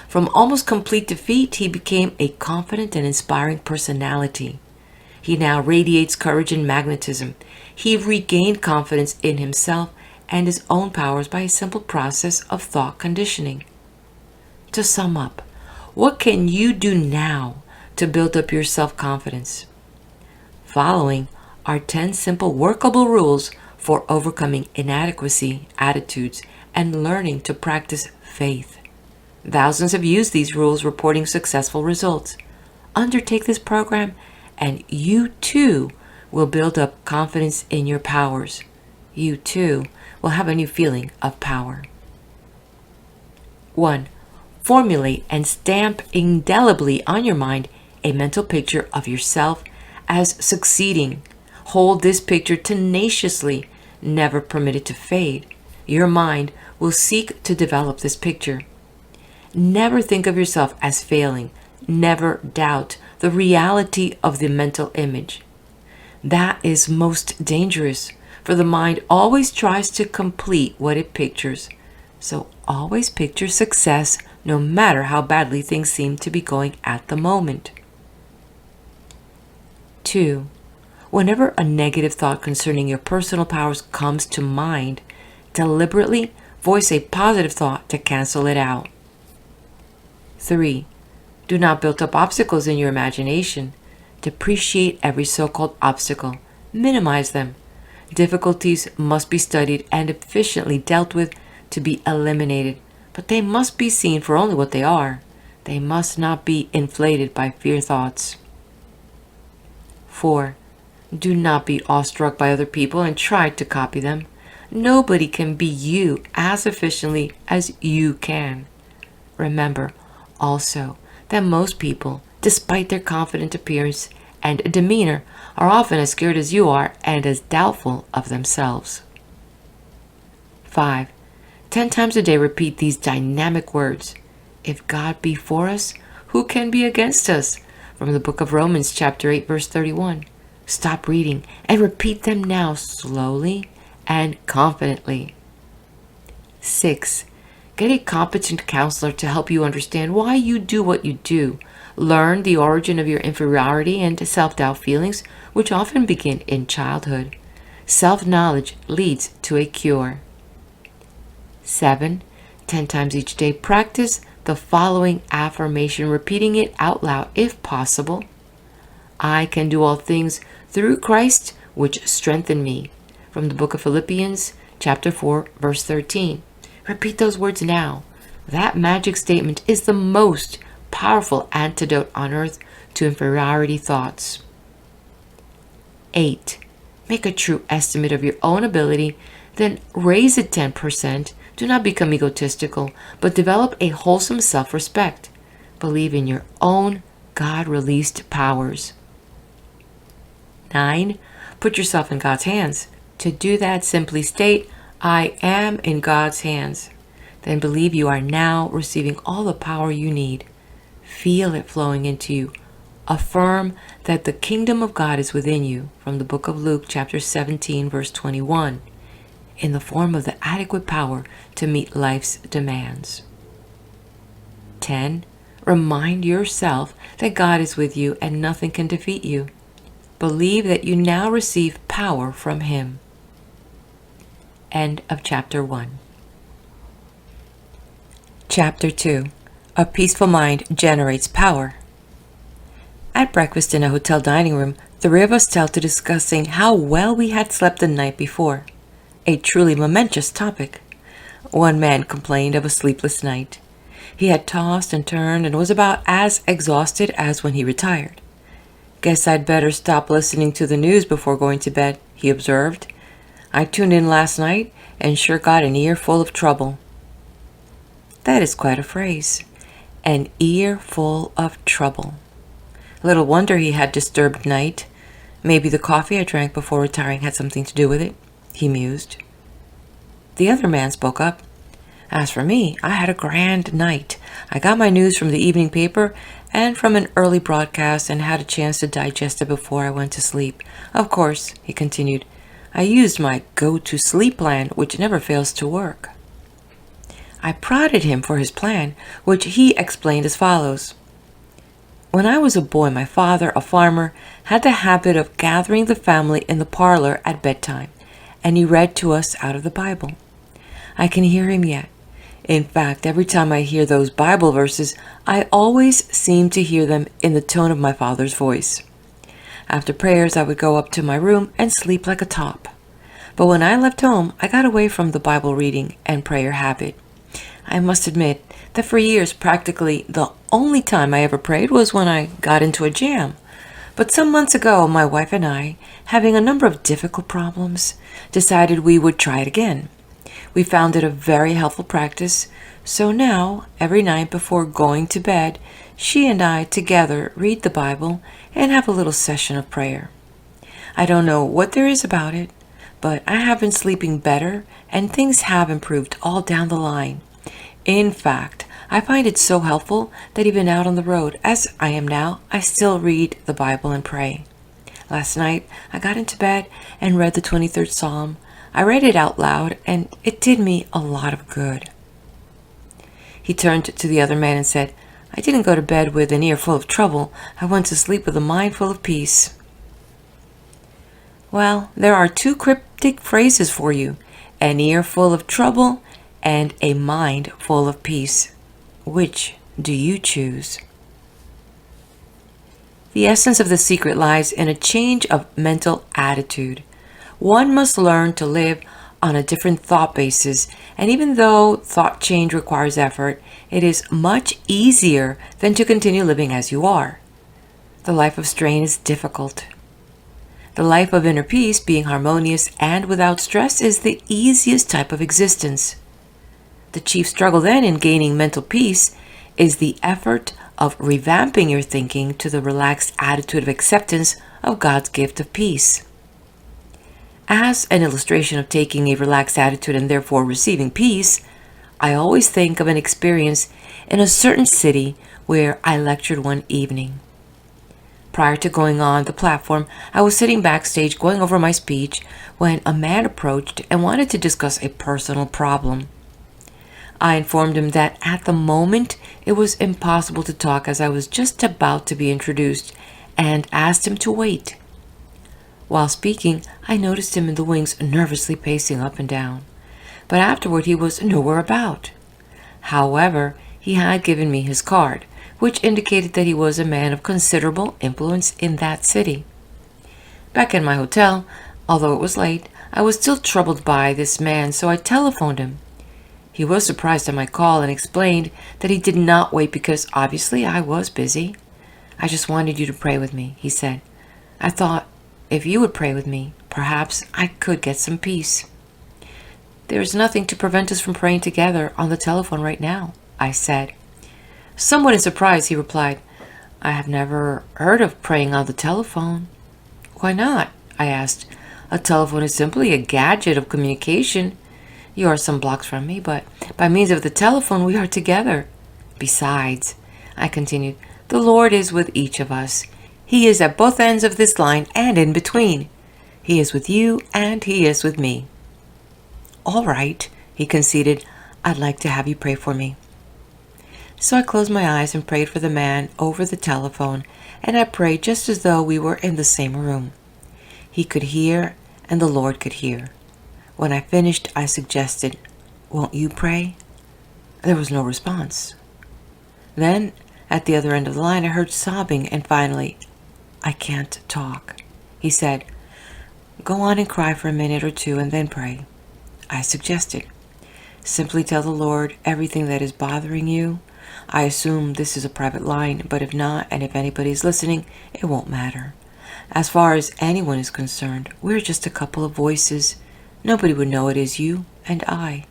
From almost complete defeat, he became a confident and inspiring personality. He now radiates courage and magnetism. He regained confidence in himself and his own powers by a simple process of thought conditioning. To sum up, what can you do now to build up your self-confidence? Following are 10 simple workable rules for overcoming inadequacy attitudes and learning to practice faith. Thousands have used these rules, reporting successful results. Undertake this program and you too will build up confidence in your powers. You too will have a new feeling of power. 1. Formulate and stamp indelibly on your mind a mental picture of yourself as succeeding. Hold this picture tenaciously, never permit it to fade. Your mind will seek to develop this picture. Never think of yourself as failing. Never doubt the reality of the mental image. That is most dangerous, for the mind always tries to complete what it pictures. So always picture success, no matter how badly things seem to be going at the moment. 2. Whenever a negative thought concerning your personal powers comes to mind, deliberately voice a positive thought to cancel it out. 3. Do not build up obstacles in your imagination. Depreciate every so-called obstacle. Minimize them. Difficulties must be studied and efficiently dealt with to be eliminated, but they must be seen for only what they are. They must not be inflated by fear thoughts. 4. Do not be awestruck by other people and try to copy them. Nobody can be you as efficiently as you can. Remember also that most people, despite their confident appearance and demeanor, are often as scared as you are and as doubtful of themselves. 5. 10 times a day repeat these dynamic words. If God be for us, who can be against us? From the book of Romans chapter 8 verse 31. Stop reading and repeat them now slowly and confidently. 6. Get a competent counselor to help you understand why you do what you do. Learn the origin of your inferiority and self-doubt feelings, which often begin in childhood. Self-knowledge leads to a cure. 7. 10 times each day, practice the following affirmation, repeating it out loud if possible. I can do all things through Christ, which strengthen me. From the book of Philippians, chapter 4, verse 13. Repeat those words now. That magic statement is the most powerful antidote on earth to inferiority thoughts. 8. Make a true estimate of your own ability, then raise it 10%. Do not become egotistical, but develop a wholesome self-respect. Believe in your own God-released powers. 9. Put yourself in God's hands. To do that, simply state, I am in God's hands. Then believe you are now receiving all the power you need. Feel it flowing into you Affirm that the kingdom of God is within you, from the book of Luke, chapter 17, verse 21, in the form of the adequate power to meet life's demands. 10. Remind yourself that God is with you and nothing can defeat you. Believe that you now receive power from Him. End of chapter 1. Chapter 2. A peaceful mind generates power. At breakfast in a hotel dining room, the three of us fell to discussing how well we had slept the night before. A truly momentous topic. One man complained of a sleepless night. He had tossed and turned and was about as exhausted as when he retired. "Guess I'd better stop listening to the news before going to bed," he observed. "I tuned in last night and sure got an ear full of trouble." That is quite a phrase. An ear full of trouble. Little wonder he had disturbed night. Maybe the coffee I drank before retiring had something to do with it, he mused. The other man spoke up. "As for me, I had a grand night. I got my news from the evening paper and from an early broadcast and had a chance to digest it before I went to sleep. Of course," he continued, "I used my go-to-sleep plan, which never fails to work." I prodded him for his plan, which he explained as follows. "When I was a boy, my father, a farmer, had the habit of gathering the family in the parlor at bedtime, and he read to us out of the Bible. I can hear him yet. In fact, every time I hear those Bible verses, I always seem to hear them in the tone of my father's voice. After prayers, I would go up to my room and sleep like a top. But when I left home, I got away from the Bible reading and prayer habit. I must admit that for years, practically the only time I ever prayed was when I got into a jam. But some months ago, my wife and I, having a number of difficult problems, decided we would try it again. We found it a very helpful practice, so now, every night before going to bed, she and I together read the Bible and have a little session of prayer. I don't know what there is about it, but I have been sleeping better and things have improved all down the line. In fact, I find it so helpful that even out on the road, as I am now, I still read the Bible and pray. Last night, I got into bed and read the 23rd Psalm. I read it out loud, and it did me a lot of good." He turned to the other man and said, "I didn't go to bed with an ear full of trouble. I went to sleep with a mind full of peace." Well, there are two cryptic phrases for you: an ear full of trouble and a mind full of peace. Which do you choose? The essence of the secret lies in a change of mental attitude. One must learn to live on a different thought basis, and even though thought change requires effort, it is much easier than to continue living as you are. The life of strain is difficult. The life of inner peace, being harmonious and without stress, is the easiest type of existence. The chief struggle then in gaining mental peace is the effort of revamping your thinking to the relaxed attitude of acceptance of God's gift of peace. As an illustration of taking a relaxed attitude and therefore receiving peace, I always think of an experience in a certain city where I lectured one evening. Prior to going on the platform, I was sitting backstage going over my speech when a man approached and wanted to discuss a personal problem. I informed him that at the moment it was impossible to talk as I was just about to be introduced, and asked him to wait. While speaking, I noticed him in the wings nervously pacing up and down, but afterward he was nowhere about. However, he had given me his card, which indicated that he was a man of considerable influence in that city. Back in my hotel, although it was late, I was still troubled by this man, so I telephoned him. He was surprised at my call and explained that he did not wait because obviously I was busy. "I just wanted you to pray with me," he said. "I thought if you would pray with me, perhaps I could get some peace." "There is nothing to prevent us from praying together on the telephone right now," I said. Somewhat in surprise, he replied, "I have never heard of praying on the telephone." "Why not?" I asked. "A telephone is simply a gadget of communication. You are some blocks from me, but by means of the telephone we are together. Besides," I continued, The Lord is with each of us. He is at both ends of this line and in between. He is with you and He is with me. All right, he conceded. I'd like to have you pray for me. So I closed my eyes and prayed for the man over the telephone, and I prayed just as though we were in the same room. He could hear, and the Lord could hear. When I finished, I suggested, "Won't you pray?" There was no response. Then, at the other end of the line, I heard sobbing, and finally, "I can't talk," he said. "Go on and cry for a minute or two and then pray." I suggested, "Simply tell the Lord everything that is bothering you. I assume this is a private line, but if not, and if anybody is listening, it won't matter. As far as anyone is concerned, we're just a couple of voices. Nobody would know it is you and I."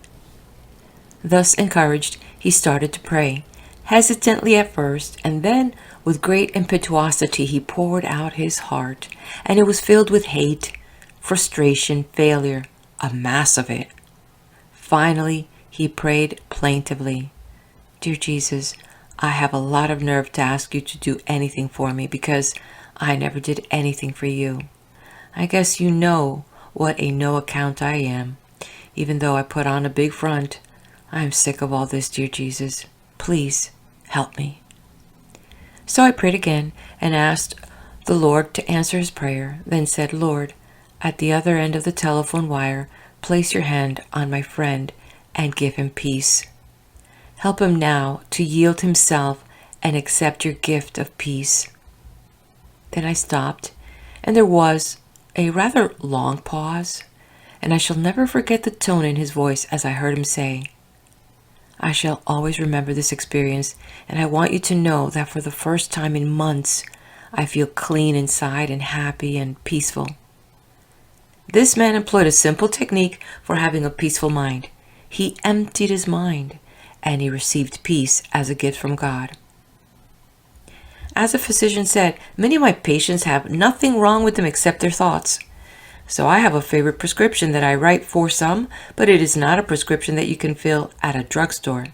Thus encouraged, he started to pray, hesitantly at first, and then with great impetuosity he poured out his heart, and it was filled with hate, frustration, failure, a mass of it. Finally, he prayed plaintively, "Dear Jesus, I have a lot of nerve to ask you to do anything for me because I never did anything for you. I guess you know what a no account I am. Even though I put on a big front, I am sick of all this, dear Jesus. Please help me." So I prayed again and asked the Lord to answer his prayer, then said, "Lord, at the other end of the telephone wire, place your hand on my friend and give him peace. Help him now to yield himself and accept your gift of peace." Then I stopped, and there was a rather long pause, and I shall never forget the tone in his voice as I heard him say, "I shall always remember this experience, and I want you to know that for the first time in months, I feel clean inside and happy and peaceful." This man employed a simple technique for having a peaceful mind. He emptied his mind, and he received peace as a gift from God. As a physician said, many of my patients have nothing wrong with them except their thoughts. So I have a favorite prescription that I write for some, but it is not a prescription that you can fill at a drugstore.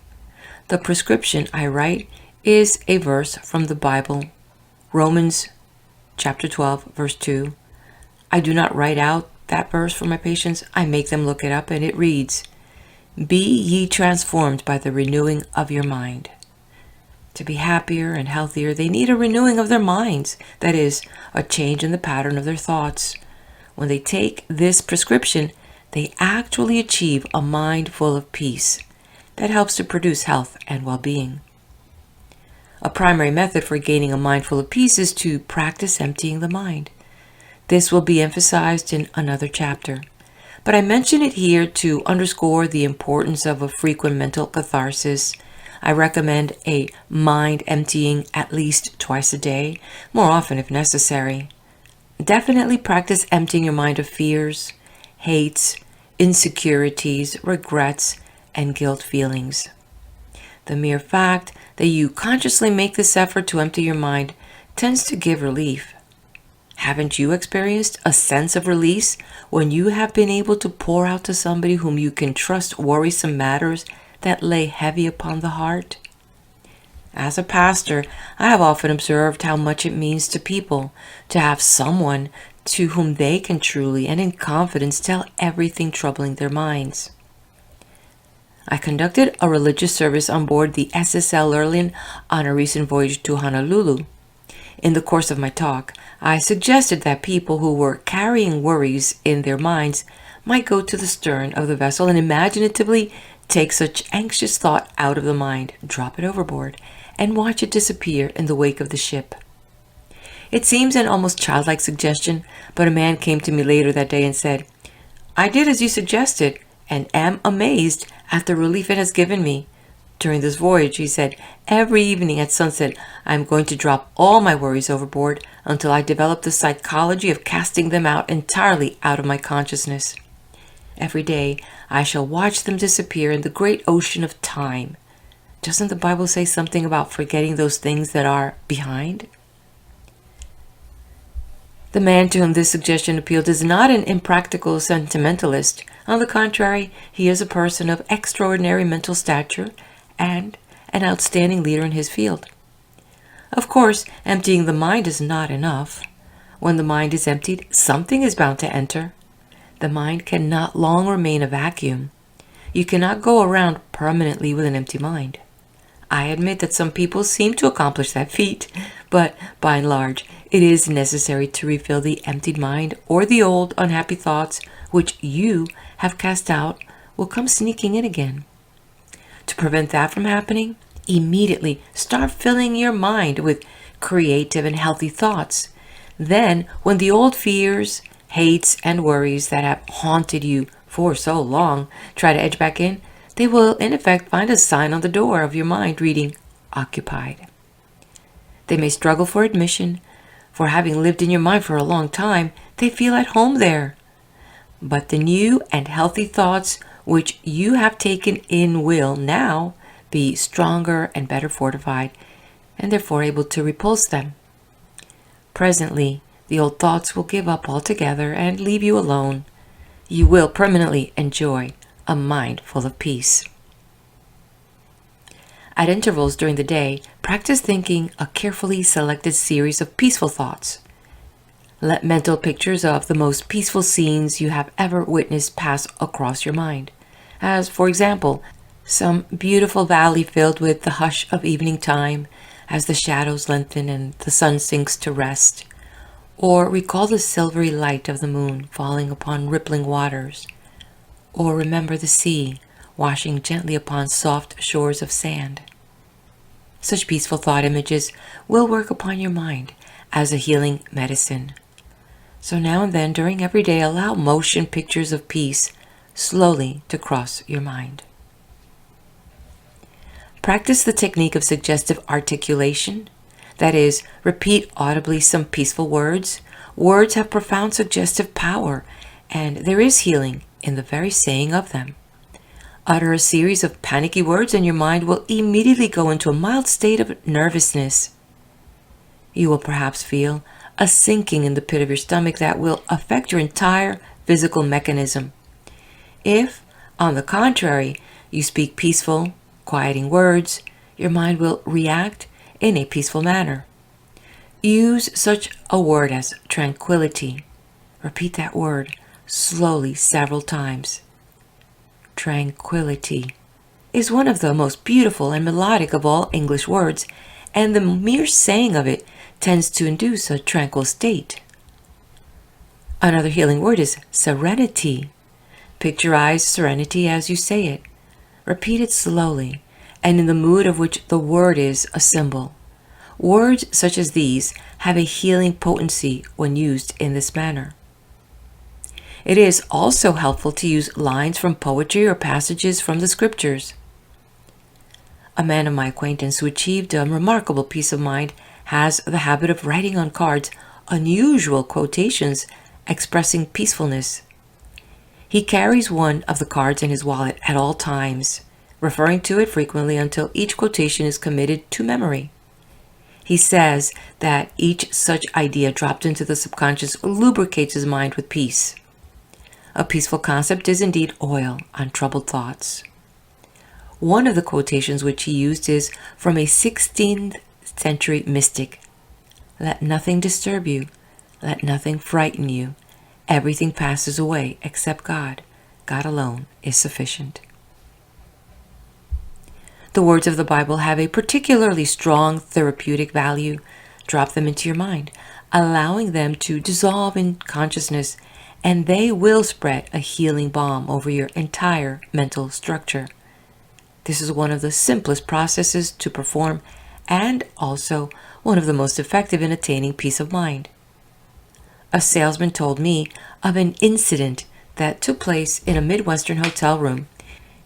The prescription I write is a verse from the Bible, Romans chapter 12, verse 2. I do not write out that verse for my patients. I make them look it up, and it reads, "Be ye transformed by the renewing of your mind." To be happier and healthier, they need a renewing of their minds, that is, a change in the pattern of their thoughts. When they take this prescription, they actually achieve a mind full of peace that helps to produce health and well-being. A primary method for gaining a mind full of peace is to practice emptying the mind. This will be emphasized in another chapter, but I mention it here to underscore the importance of a frequent mental catharsis. I recommend a mind emptying at least twice a day, more often if necessary. Definitely practice emptying your mind of fears, hates, insecurities, regrets, and guilt feelings. The mere fact that you consciously make this effort to empty your mind tends to give relief. Haven't you experienced a sense of release when you have been able to pour out to somebody whom you can trust worrisome matters that lay heavy upon the heart? As a pastor, I have often observed how much it means to people to have someone to whom they can truly and in confidence tell everything troubling their minds. I conducted a religious service on board the SSL Lurline on a recent voyage to Honolulu. In the course of my talk, I suggested that people who were carrying worries in their minds might go to the stern of the vessel and imaginatively take such anxious thought out of the mind, drop it overboard, and watch it disappear in the wake of the ship. It seems an almost childlike suggestion, but a man came to me later that day and said, "I did as you suggested and am amazed at the relief it has given me. During this voyage," he said, "every evening at sunset, I am going to drop all my worries overboard until I develop the psychology of casting them out entirely out of my consciousness. Every day, I shall watch them disappear in the great ocean of time. Doesn't the Bible say something about forgetting those things that are behind?" The man to whom this suggestion appealed is not an impractical sentimentalist. On the contrary, he is a person of extraordinary mental stature and an outstanding leader in his field. Of course, emptying the mind is not enough. When the mind is emptied, something is bound to enter. The mind cannot long remain a vacuum. You cannot go around permanently with an empty mind. I admit that some people seem to accomplish that feat, but by and large, it is necessary to refill the emptied mind, or the old unhappy thoughts which you have cast out will come sneaking in again. To prevent that from happening, immediately start filling your mind with creative and healthy thoughts. Then, when the old fears, hates, and worries that have haunted you for so long try to edge back in, they will in effect find a sign on the door of your mind reading, "Occupied." They may struggle for admission, for having lived in your mind for a long time, they feel at home there. But the new and healthy thoughts which you have taken in will now be stronger and better fortified, and therefore able to repulse them. Presently, the old thoughts will give up altogether and leave you alone. You will permanently enjoy a mind full of peace. At intervals during the day, practice thinking a carefully selected series of peaceful thoughts. Let mental pictures of the most peaceful scenes you have ever witnessed pass across your mind, as, for example, some beautiful valley filled with the hush of evening time as the shadows lengthen and the sun sinks to rest. Or recall the silvery light of the moon falling upon rippling waters. Or remember the sea washing gently upon soft shores of sand. Such peaceful thought images will work upon your mind as a healing medicine. So now and then during every day, allow motion pictures of peace slowly to cross your mind. Practice the technique of suggestive articulation. That is, repeat audibly some peaceful words. Words have profound suggestive power, and there is healing in the very saying of them. Utter a series of panicky words and your mind will immediately go into a mild state of nervousness. You will perhaps feel a sinking in the pit of your stomach that will affect your entire physical mechanism. If, on the contrary, you speak peaceful, quieting words, your mind will react in a peaceful manner. Use such a word as tranquility. Repeat that word slowly several times. Tranquility is one of the most beautiful and melodic of all English words, and the mere saying of it tends to induce a tranquil state. Another healing word is serenity. Picturize serenity as you say it. Repeat it slowly, and in the mood of which the word is a symbol. Words such as these have a healing potency when used in this manner. It is also helpful to use lines from poetry or passages from the scriptures. A man of my acquaintance who achieved a remarkable peace of mind has the habit of writing on cards unusual quotations expressing peacefulness. He carries one of the cards in his wallet at all times, referring to it frequently until each quotation is committed to memory. He says that each such idea dropped into the subconscious lubricates his mind with peace. A peaceful concept is indeed oil on troubled thoughts. One of the quotations which he used is from a 16th century mystic. Let nothing disturb you. Let nothing frighten you. Everything passes away except God. God alone is sufficient. The words of the Bible have a particularly strong therapeutic value. Drop them into your mind, allowing them to dissolve in consciousness, and they will spread a healing balm over your entire mental structure. This is one of the simplest processes to perform and also one of the most effective in attaining peace of mind. A salesman told me of an incident that took place in a Midwestern hotel room.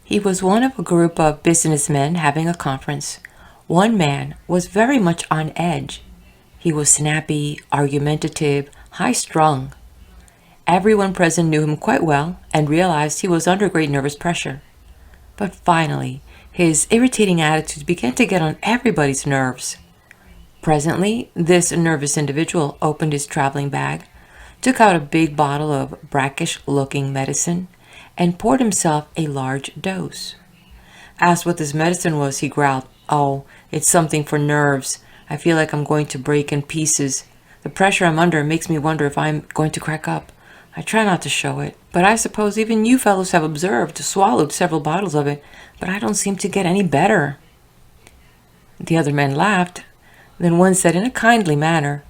He was one of a group of businessmen having a conference. One man was very much on edge. He was snappy, argumentative, high-strung. Everyone present knew him quite well and realized he was under great nervous pressure. But finally, his irritating attitudes began to get on everybody's nerves. Presently, this nervous individual opened his traveling bag, took out a big bottle of brackish-looking medicine, and poured himself a large dose. Asked what this medicine was, he growled, "Oh, it's something for nerves. I feel like I'm going to break in pieces. The pressure I'm under makes me wonder if I'm going to crack up. I try not to show it, but I suppose even you fellows have observed, swallowed several bottles of it, but I don't seem to get any better." The other men laughed. Then one said in a kindly manner,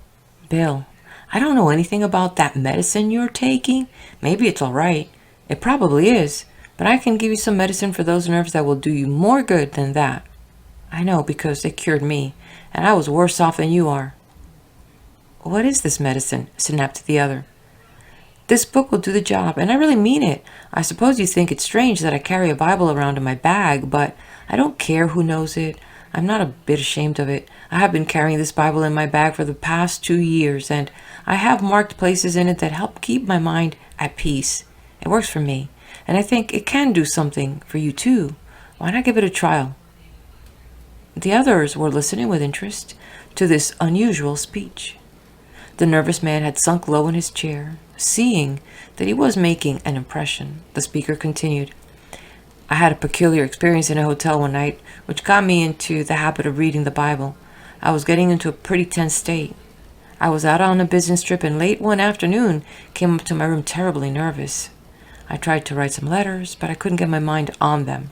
"Bill, I don't know anything about that medicine you're taking. Maybe it's all right. It probably is, but I can give you some medicine for those nerves that will do you more good than that. I know because it cured me, and I was worse off than you are." "What is this medicine?" snapped the other. "This book will do the job, and I really mean it. I suppose you think it's strange that I carry a Bible around in my bag, but I don't care who knows it. I'm not a bit ashamed of it. I have been carrying this Bible in my bag for the past 2 years, and I have marked places in it that help keep my mind at peace. It works for me, and I think it can do something for you too. Why not give it a trial?" The others were listening with interest to this unusual speech. The nervous man had sunk low in his chair. Seeing that he was making an impression, the speaker continued, "I had a peculiar experience in a hotel one night, which got me into the habit of reading the Bible. I was getting into a pretty tense state. I was out on a business trip and late one afternoon came up to my room terribly nervous. I tried to write some letters, but I couldn't get my mind on them.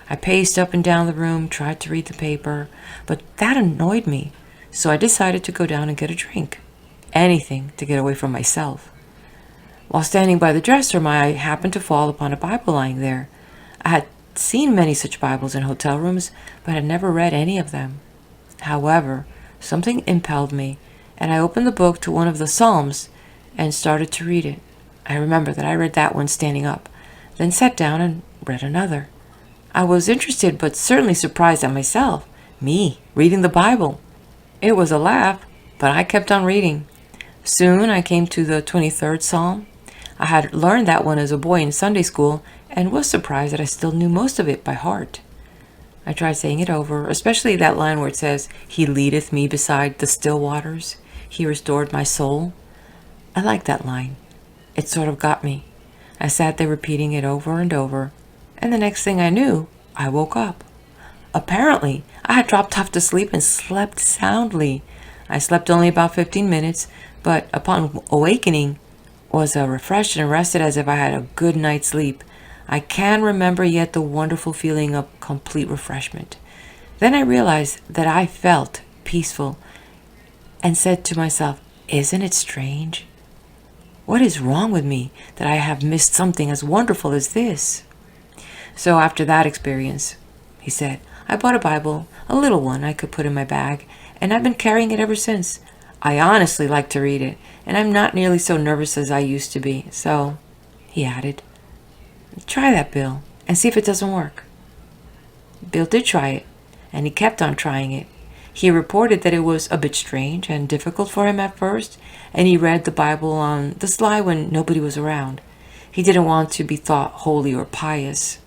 I paced up and down the room, tried to read the paper, but that annoyed me, so I decided to go down and get a drink. Anything to get away from myself. While standing by the dresser, my eye happened to fall upon a Bible lying there. I had seen many such Bibles in hotel rooms, but had never read any of them. However, something impelled me, and I opened the book to one of the Psalms and started to read it. I remember that I read that one standing up, then sat down and read another. I was interested but certainly surprised at myself. Me, reading the Bible. It was a laugh, but I kept on reading. Soon I came to the 23rd Psalm. I had learned that one as a boy in Sunday school and was surprised that I still knew most of it by heart. I tried saying it over, especially that line where it says, "He leadeth me beside the still waters. He restored my soul." I liked that line. It sort of got me. I sat there repeating it over and over, and the next thing I knew, I woke up. Apparently, I had dropped off to sleep and slept soundly. I slept only about 15 minutes, but upon awakening, was refreshed and rested as if I had a good night's sleep. I can remember yet the wonderful feeling of complete refreshment. Then I realized that I felt peaceful and said to myself, "Isn't it strange? What is wrong with me that I have missed something as wonderful as this?" So after that experience, he said, I bought a Bible, a little one I could put in my bag, and I've been carrying it ever since. I honestly like to read it, and I'm not nearly so nervous as I used to be. So, he added, "Try that, Bill, and see if it doesn't work." Bill did try it, and he kept on trying it. He reported that it was a bit strange and difficult for him at first, and he read the Bible on the sly when nobody was around. He didn't want to be thought holy or pious.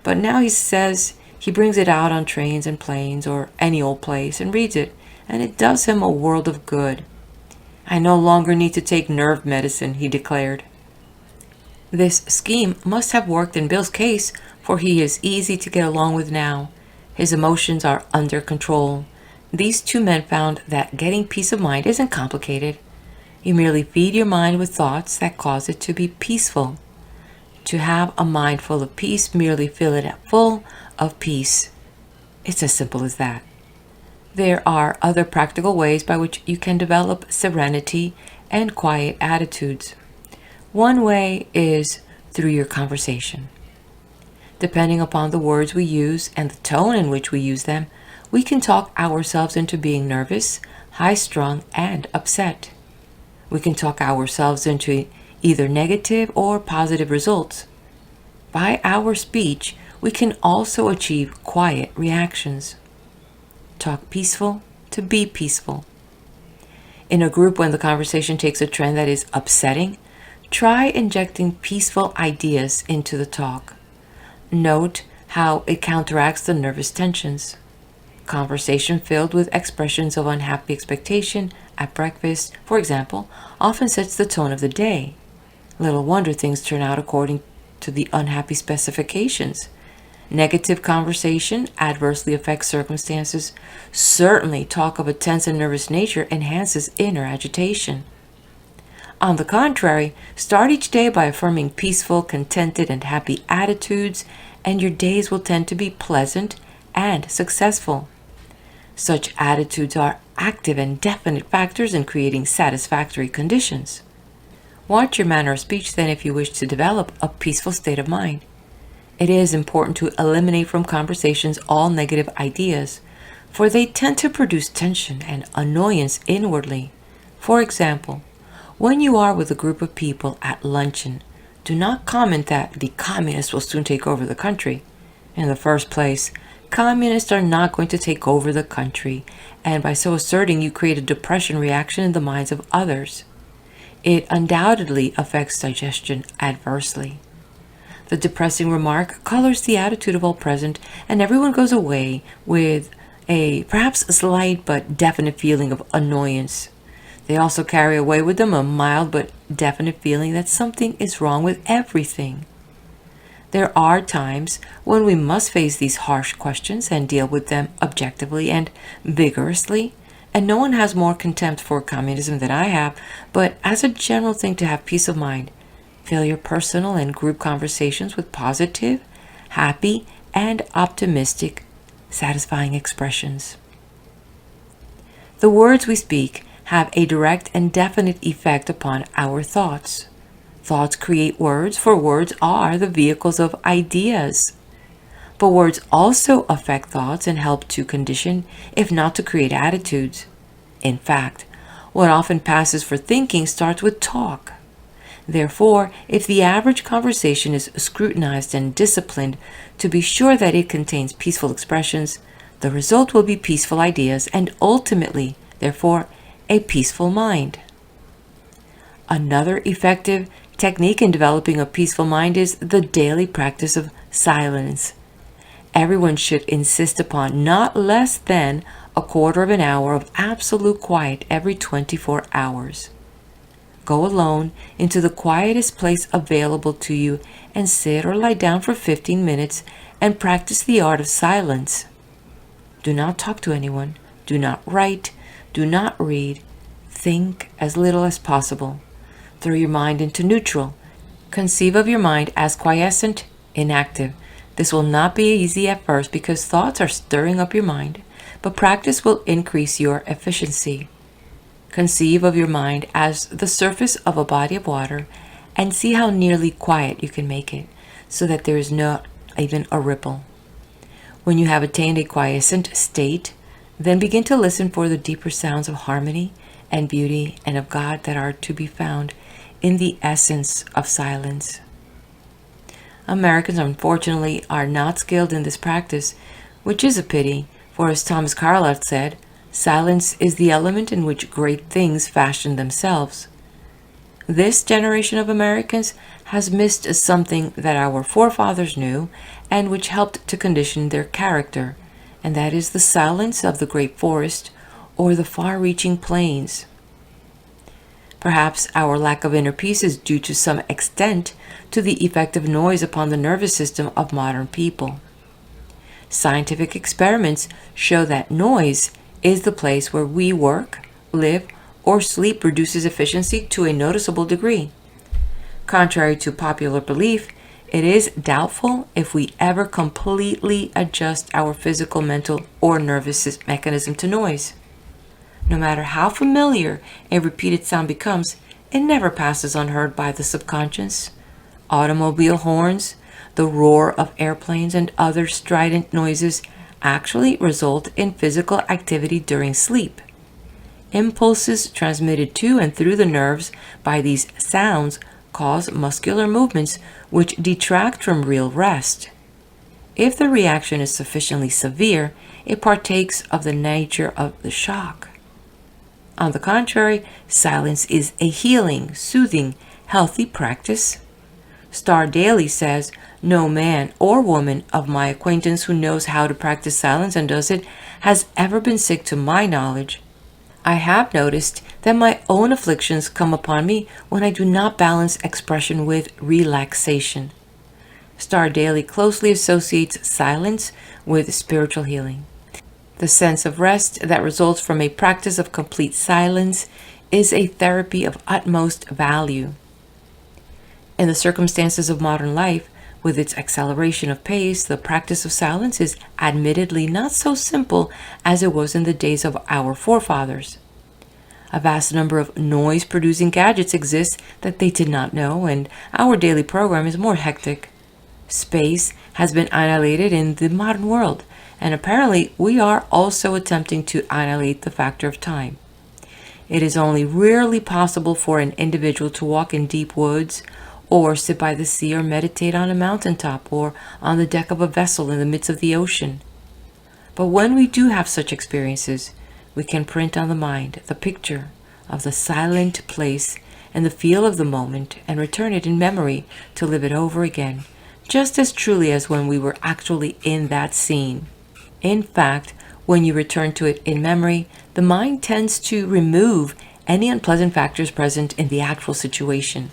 But now he says he brings it out on trains and planes or any old place and reads it, and it does him a world of good. "I no longer need to take nerve medicine," he declared. This scheme must have worked in Bill's case, for he is easy to get along with now. His emotions are under control. These two men found that getting peace of mind isn't complicated. You merely feed your mind with thoughts that cause it to be peaceful. To have a mind full of peace, merely fill it full of peace. It's as simple as that. There are other practical ways by which you can develop serenity and quiet attitudes. One way is through your conversation. Depending upon the words we use and the tone in which we use them, we can talk ourselves into being nervous, high-strung, and upset. We can talk ourselves into either negative or positive results. By our speech, we can also achieve quiet reactions. Talk peaceful to be peaceful. In a group, when the conversation takes a trend that is upsetting, try injecting peaceful ideas into the talk. Note how it counteracts the nervous tensions. Conversation filled with expressions of unhappy expectation at breakfast, for example, often sets the tone of the day. Little wonder things turn out according to the unhappy specifications. Negative conversation adversely affects circumstances. Certainly, talk of a tense and nervous nature enhances inner agitation. On the contrary, start each day by affirming peaceful, contented, and happy attitudes, and your days will tend to be pleasant and successful. Such attitudes are active and definite factors in creating satisfactory conditions. Watch your manner of speech then if you wish to develop a peaceful state of mind. It is important to eliminate from conversations all negative ideas, for they tend to produce tension and annoyance inwardly. For example, when you are with a group of people at luncheon, do not comment that the communists will soon take over the country. In the first place, communists are not going to take over the country, and by so asserting you create a depression reaction in the minds of others. It undoubtedly affects digestion adversely. The depressing remark colors the attitude of all present, and everyone goes away with a perhaps slight but definite feeling of annoyance. They also carry away with them a mild but definite feeling that something is wrong with everything. There are times when we must face these harsh questions and deal with them objectively and vigorously, and no one has more contempt for communism than I have, but as a general thing to have peace of mind, fill your personal and group conversations with positive, happy, and optimistic, satisfying expressions. The words we speak have a direct and definite effect upon our thoughts. Thoughts create words, for words are the vehicles of ideas. But words also affect thoughts and help to condition, if not to create attitudes. In fact, what often passes for thinking starts with talk. Therefore, if the average conversation is scrutinized and disciplined to be sure that it contains peaceful expressions, the result will be peaceful ideas and ultimately, therefore, a peaceful mind. Another effective technique in developing a peaceful mind is the daily practice of silence. Everyone should insist upon not less than a quarter of an hour of absolute quiet every 24 hours. Go alone into the quietest place available to you and sit or lie down for 15 minutes and practice the art of silence. Do not talk to anyone. Do not write. Do not read. Think as little as possible. Throw your mind into neutral. Conceive of your mind as quiescent, inactive. This will not be easy at first because thoughts are stirring up your mind, but practice will increase your efficiency. Conceive of your mind as the surface of a body of water and see how nearly quiet you can make it so that there is not even a ripple. When you have attained a quiescent state, then begin to listen for the deeper sounds of harmony and beauty and of God that are to be found in the essence of silence. Americans, unfortunately, are not skilled in this practice, which is a pity, for as Thomas Carlyle said, silence is the element in which great things fashion themselves. This generation of Americans has missed something that our forefathers knew and which helped to condition their character, and that is the silence of the great forest or the far-reaching plains. Perhaps our lack of inner peace is due to some extent to the effect of noise upon the nervous system of modern people. Scientific experiments show that noise is the place where we work, live, or sleep reduces efficiency to a noticeable degree. Contrary to popular belief, it is doubtful if we ever completely adjust our physical, mental, or nervous mechanism to noise. No matter how familiar a repeated sound becomes, it never passes unheard by the subconscious. Automobile horns, the roar of airplanes, and other strident noises actually result in physical activity during sleep. Impulses transmitted to and through the nerves by these sounds cause muscular movements which detract from real rest. If the reaction is sufficiently severe, it partakes of the nature of the shock. On the contrary, silence is a healing, soothing, healthy practice. Star Daily says, "No man or woman of my acquaintance who knows how to practice silence and does it has ever been sick to my knowledge. I have noticed that my own afflictions come upon me when I do not balance expression with relaxation." Star Daily closely associates silence with spiritual healing. The sense of rest that results from a practice of complete silence is a therapy of utmost value. In the circumstances of modern life, with its acceleration of pace, the practice of silence is admittedly not so simple as it was in the days of our forefathers. A vast number of noise-producing gadgets exist that they did not know, and our daily program is more hectic. Space has been annihilated in the modern world, and apparently we are also attempting to annihilate the factor of time. It is only rarely possible for an individual to walk in deep woods, or sit by the sea, or meditate on a mountaintop, or on the deck of a vessel in the midst of the ocean. But when we do have such experiences, we can print on the mind the picture of the silent place and the feel of the moment and return it in memory to live it over again, just as truly as when we were actually in that scene. In fact, when you return to it in memory, the mind tends to remove any unpleasant factors present in the actual situation.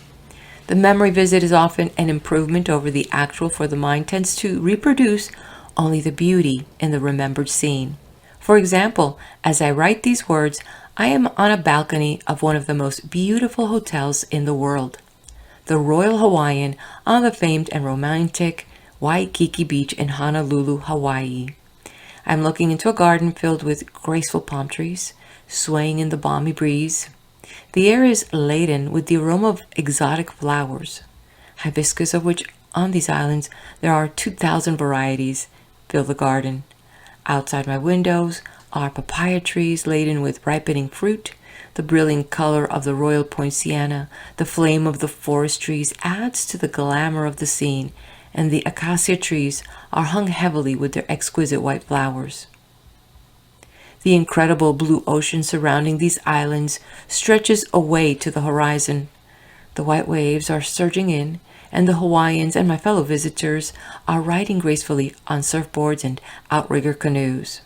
The memory visit is often an improvement over the actual, for the mind tends to reproduce only the beauty in the remembered scene. For example, as I write these words, I am on a balcony of one of the most beautiful hotels in the world, the Royal Hawaiian, on the famed and romantic Waikiki Beach in Honolulu, Hawaii. I'm looking into a garden filled with graceful palm trees, swaying in the balmy breeze. The air is laden with the aroma of exotic flowers, hibiscus, of which on these islands there are 2,000 varieties, fill the garden. Outside my windows are papaya trees laden with ripening fruit. The brilliant color of the royal poinciana, the flame of the forest trees adds to the glamour of the scene, and the acacia trees are hung heavily with their exquisite white flowers. The incredible blue ocean surrounding these islands stretches away to the horizon. The white waves are surging in, and the Hawaiians and my fellow visitors are riding gracefully on surfboards and outrigger canoes.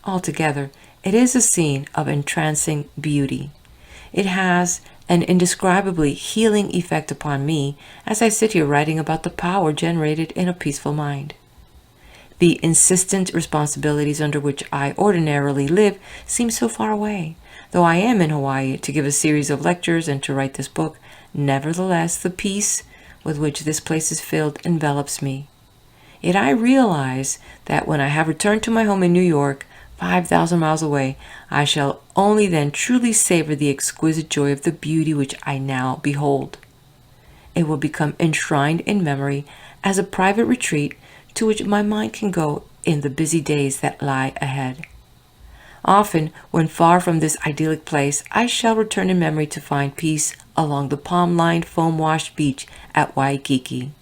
Altogether, it is a scene of entrancing beauty. It has an indescribably healing effect upon me as I sit here writing about the power generated in a peaceful mind. The insistent responsibilities under which I ordinarily live seem so far away. Though I am in Hawaii to give a series of lectures and to write this book, nevertheless the peace with which this place is filled envelops me. Yet I realize that when I have returned to my home in New York, 5,000 miles away, I shall only then truly savor the exquisite joy of the beauty which I now behold. It will become enshrined in memory as a private retreat to which my mind can go in the busy days that lie ahead. Often, when far from this idyllic place, I shall return in memory to find peace along the palm-lined, foam-washed beach at Waikiki.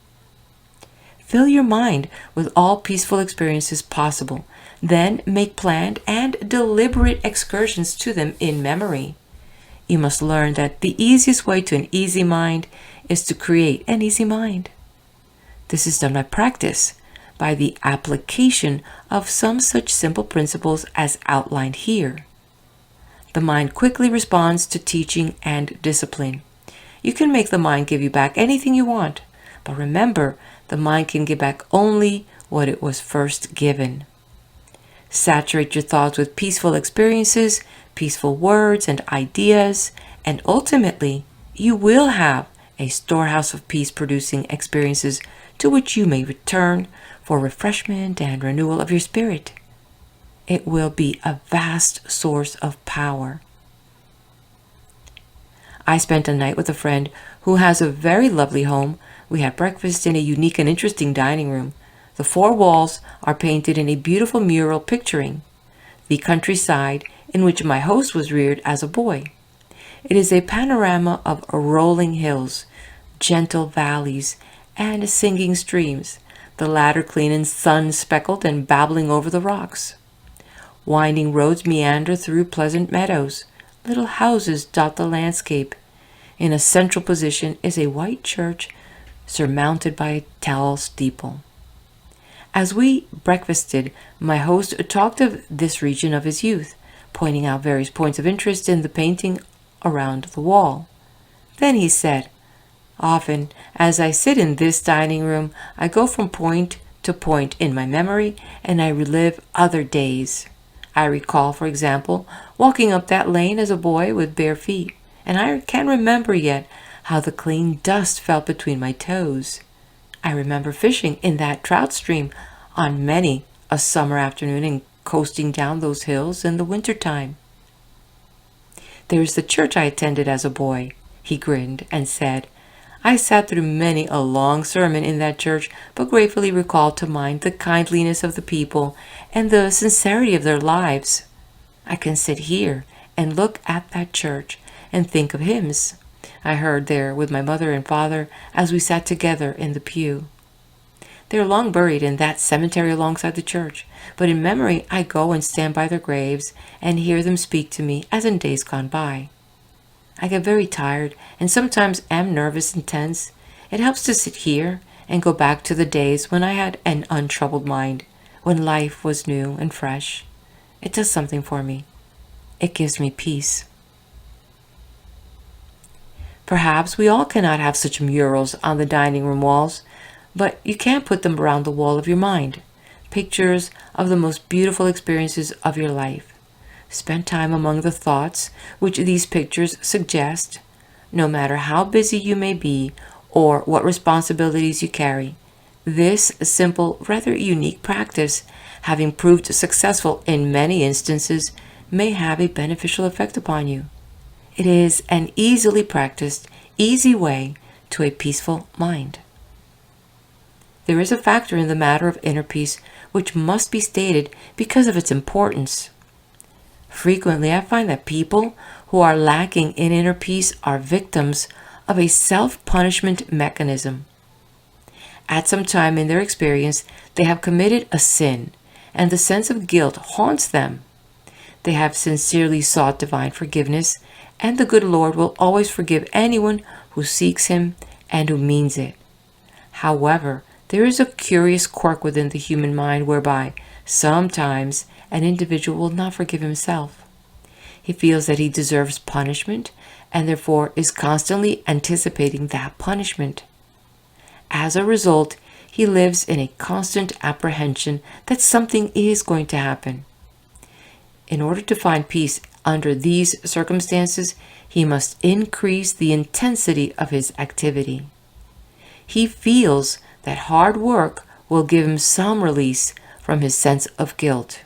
Fill your mind with all peaceful experiences possible, then make planned and deliberate excursions to them in memory. You must learn that the easiest way to an easy mind is to create an easy mind. This is done by practice, by the application of some such simple principles as outlined here. The mind quickly responds to teaching and discipline. You can make the mind give you back anything you want, but remember, the mind can give back only what it was first given. Saturate your thoughts with peaceful experiences, peaceful words and ideas, and ultimately, you will have a storehouse of peace-producing experiences to which you may return for refreshment and renewal of your spirit. It will be a vast source of power. I spent a night with a friend who has a very lovely home. We had breakfast in a unique and interesting dining room. The four walls are painted in a beautiful mural picturing the countryside in which my host was reared as a boy. It is a panorama of rolling hills, gentle valleys, and singing streams, the latter clean and sun-speckled and babbling over the rocks. Winding roads meander through pleasant meadows. Little houses dot the landscape. In a central position is a white church surmounted by a tall steeple. As we breakfasted, my host talked of this region of his youth, pointing out various points of interest in the painting around the wall. Then he said, Often, as I sit in this dining room, I go from point to point in my memory and I relive other days. I recall, for example, walking up that lane as a boy with bare feet, and I can remember yet how the clean dust felt between my toes. I remember fishing in that trout stream on many a summer afternoon and coasting down those hills in the winter time. There's the church I attended as a boy, he grinned and said. I sat through many a long sermon in that church, but gratefully recalled to mind the kindliness of the people and the sincerity of their lives. I can sit here and look at that church and think of hymns I heard there with my mother and father as we sat together in the pew. They are long buried in that cemetery alongside the church, but in memory I go and stand by their graves and hear them speak to me as in days gone by. I get very tired and sometimes am nervous and tense. It helps to sit here and go back to the days when I had an untroubled mind, when life was new and fresh. It does something for me. It gives me peace. Perhaps we all cannot have such murals on the dining room walls, but you can put them around the wall of your mind. Pictures of the most beautiful experiences of your life. Spend time among the thoughts which these pictures suggest. No matter how busy you may be or what responsibilities you carry, this simple, rather unique practice, having proved successful in many instances, may have a beneficial effect upon you. It is an easily practiced, easy way to a peaceful mind. There is a factor in the matter of inner peace which must be stated because of its importance. Frequently, I find that people who are lacking in inner peace are victims of a self-punishment mechanism. At some time in their experience, they have committed a sin, and the sense of guilt haunts them. They have sincerely sought divine forgiveness, and the good Lord will always forgive anyone who seeks Him and who means it. However, there is a curious quirk within the human mind whereby sometimes an individual will not forgive himself. He feels that he deserves punishment and therefore is constantly anticipating that punishment. As a result, he lives in a constant apprehension that something is going to happen. In order to find peace under these circumstances, he must increase the intensity of his activity. He feels that hard work will give him some release from his sense of guilt.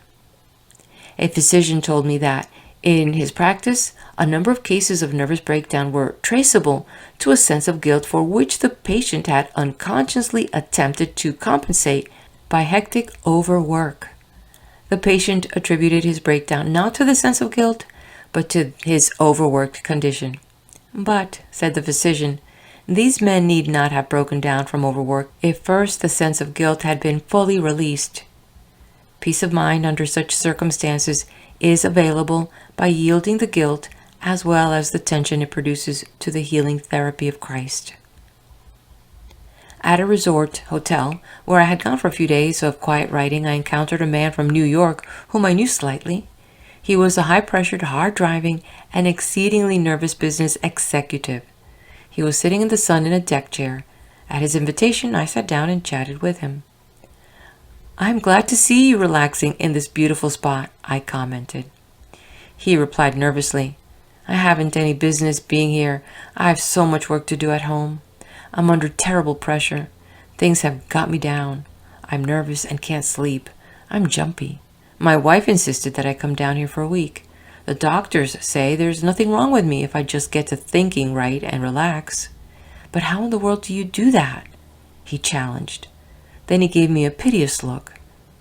A physician told me that, in his practice, a number of cases of nervous breakdown were traceable to a sense of guilt for which the patient had unconsciously attempted to compensate by hectic overwork. The patient attributed his breakdown not to the sense of guilt, but to his overworked condition. But, said the physician, these men need not have broken down from overwork if first the sense of guilt had been fully released. Peace of mind under such circumstances is available by yielding the guilt as well as the tension it produces to the healing therapy of Christ. At a resort hotel where I had gone for a few days of quiet writing, I encountered a man from New York whom I knew slightly. He was a high-pressured, hard-driving, and exceedingly nervous business executive. He was sitting in the sun in a deck chair. At his invitation, I sat down and chatted with him. "I'm glad to see you relaxing in this beautiful spot," I commented. He replied nervously, "I haven't any business being here. I have so much work to do at home. I'm under terrible pressure. Things have got me down. I'm nervous and can't sleep. I'm jumpy. My wife insisted that I come down here for a week. The doctors say there's nothing wrong with me if I just get to thinking right and relax. But how in the world do you do that?" he challenged. Then he gave me a piteous look.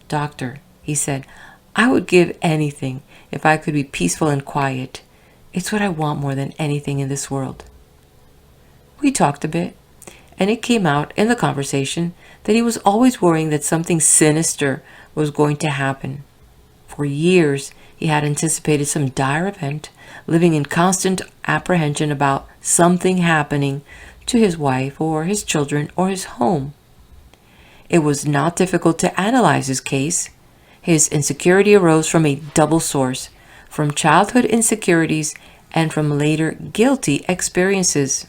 "Doctor," he said, "I would give anything if I could be peaceful and quiet. It's what I want more than anything in this world." We talked a bit, and it came out in the conversation that he was always worrying that something sinister was going to happen. For years, he had anticipated some dire event, living in constant apprehension about something happening to his wife or his children or his home. It was not difficult to analyze his case. His insecurity arose from a double source, from childhood insecurities and from later guilty experiences.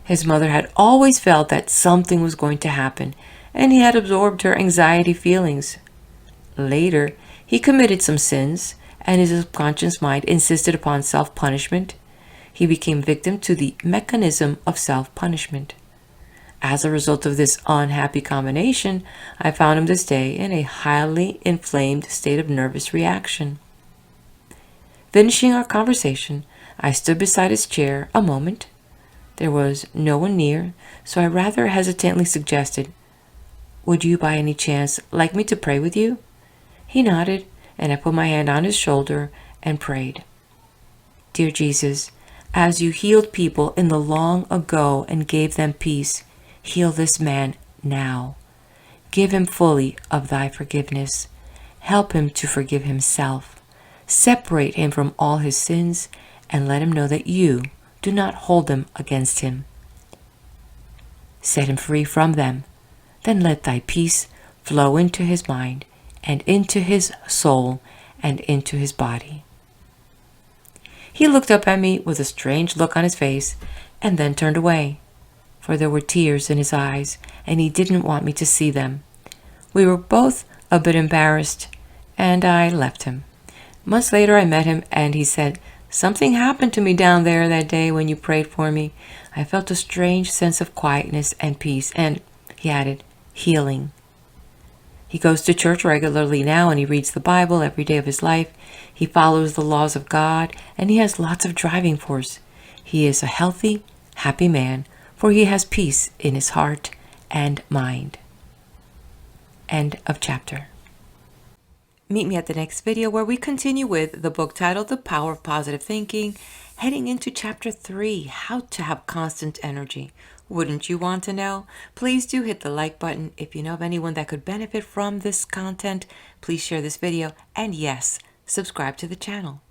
His mother had always felt that something was going to happen, and he had absorbed her anxiety feelings. Later, he committed some sins, and his subconscious mind insisted upon self-punishment. He became victim to the mechanism of self-punishment. As a result of this unhappy combination, I found him this day in a highly inflamed state of nervous reaction. Finishing our conversation, I stood beside his chair a moment. There was no one near, so I rather hesitantly suggested, "Would you by any chance like me to pray with you?" He nodded, and I put my hand on his shoulder and prayed. "Dear Jesus, as you healed people in the long ago and gave them peace, heal this man now. Give him fully of thy forgiveness. Help him to forgive himself. Separate him from all his sins, and let him know that you do not hold them against him. Set him free from them. Then let thy peace flow into his mind, and into his soul, and into his body." He looked up at me with a strange look on his face, and then turned away, for there were tears in his eyes, and he didn't want me to see them. We were both a bit embarrassed, and I left him. Months later I met him, and he said, "Something happened to me down there that day when you prayed for me. I felt a strange sense of quietness and peace, and," he added, "healing." He goes to church regularly now, and he reads the Bible every day of his life. He follows the laws of God, and he has lots of driving force. He is a healthy, happy man, for he has peace in his heart and mind. End of chapter. Meet me at the next video where we continue with the book titled The Power of Positive Thinking, heading into Chapter 3, How to Have Constant Energy. Wouldn't you want to know? Please do hit the like button. If you know of anyone that could benefit from this content, please share this video. And yes, subscribe to the channel.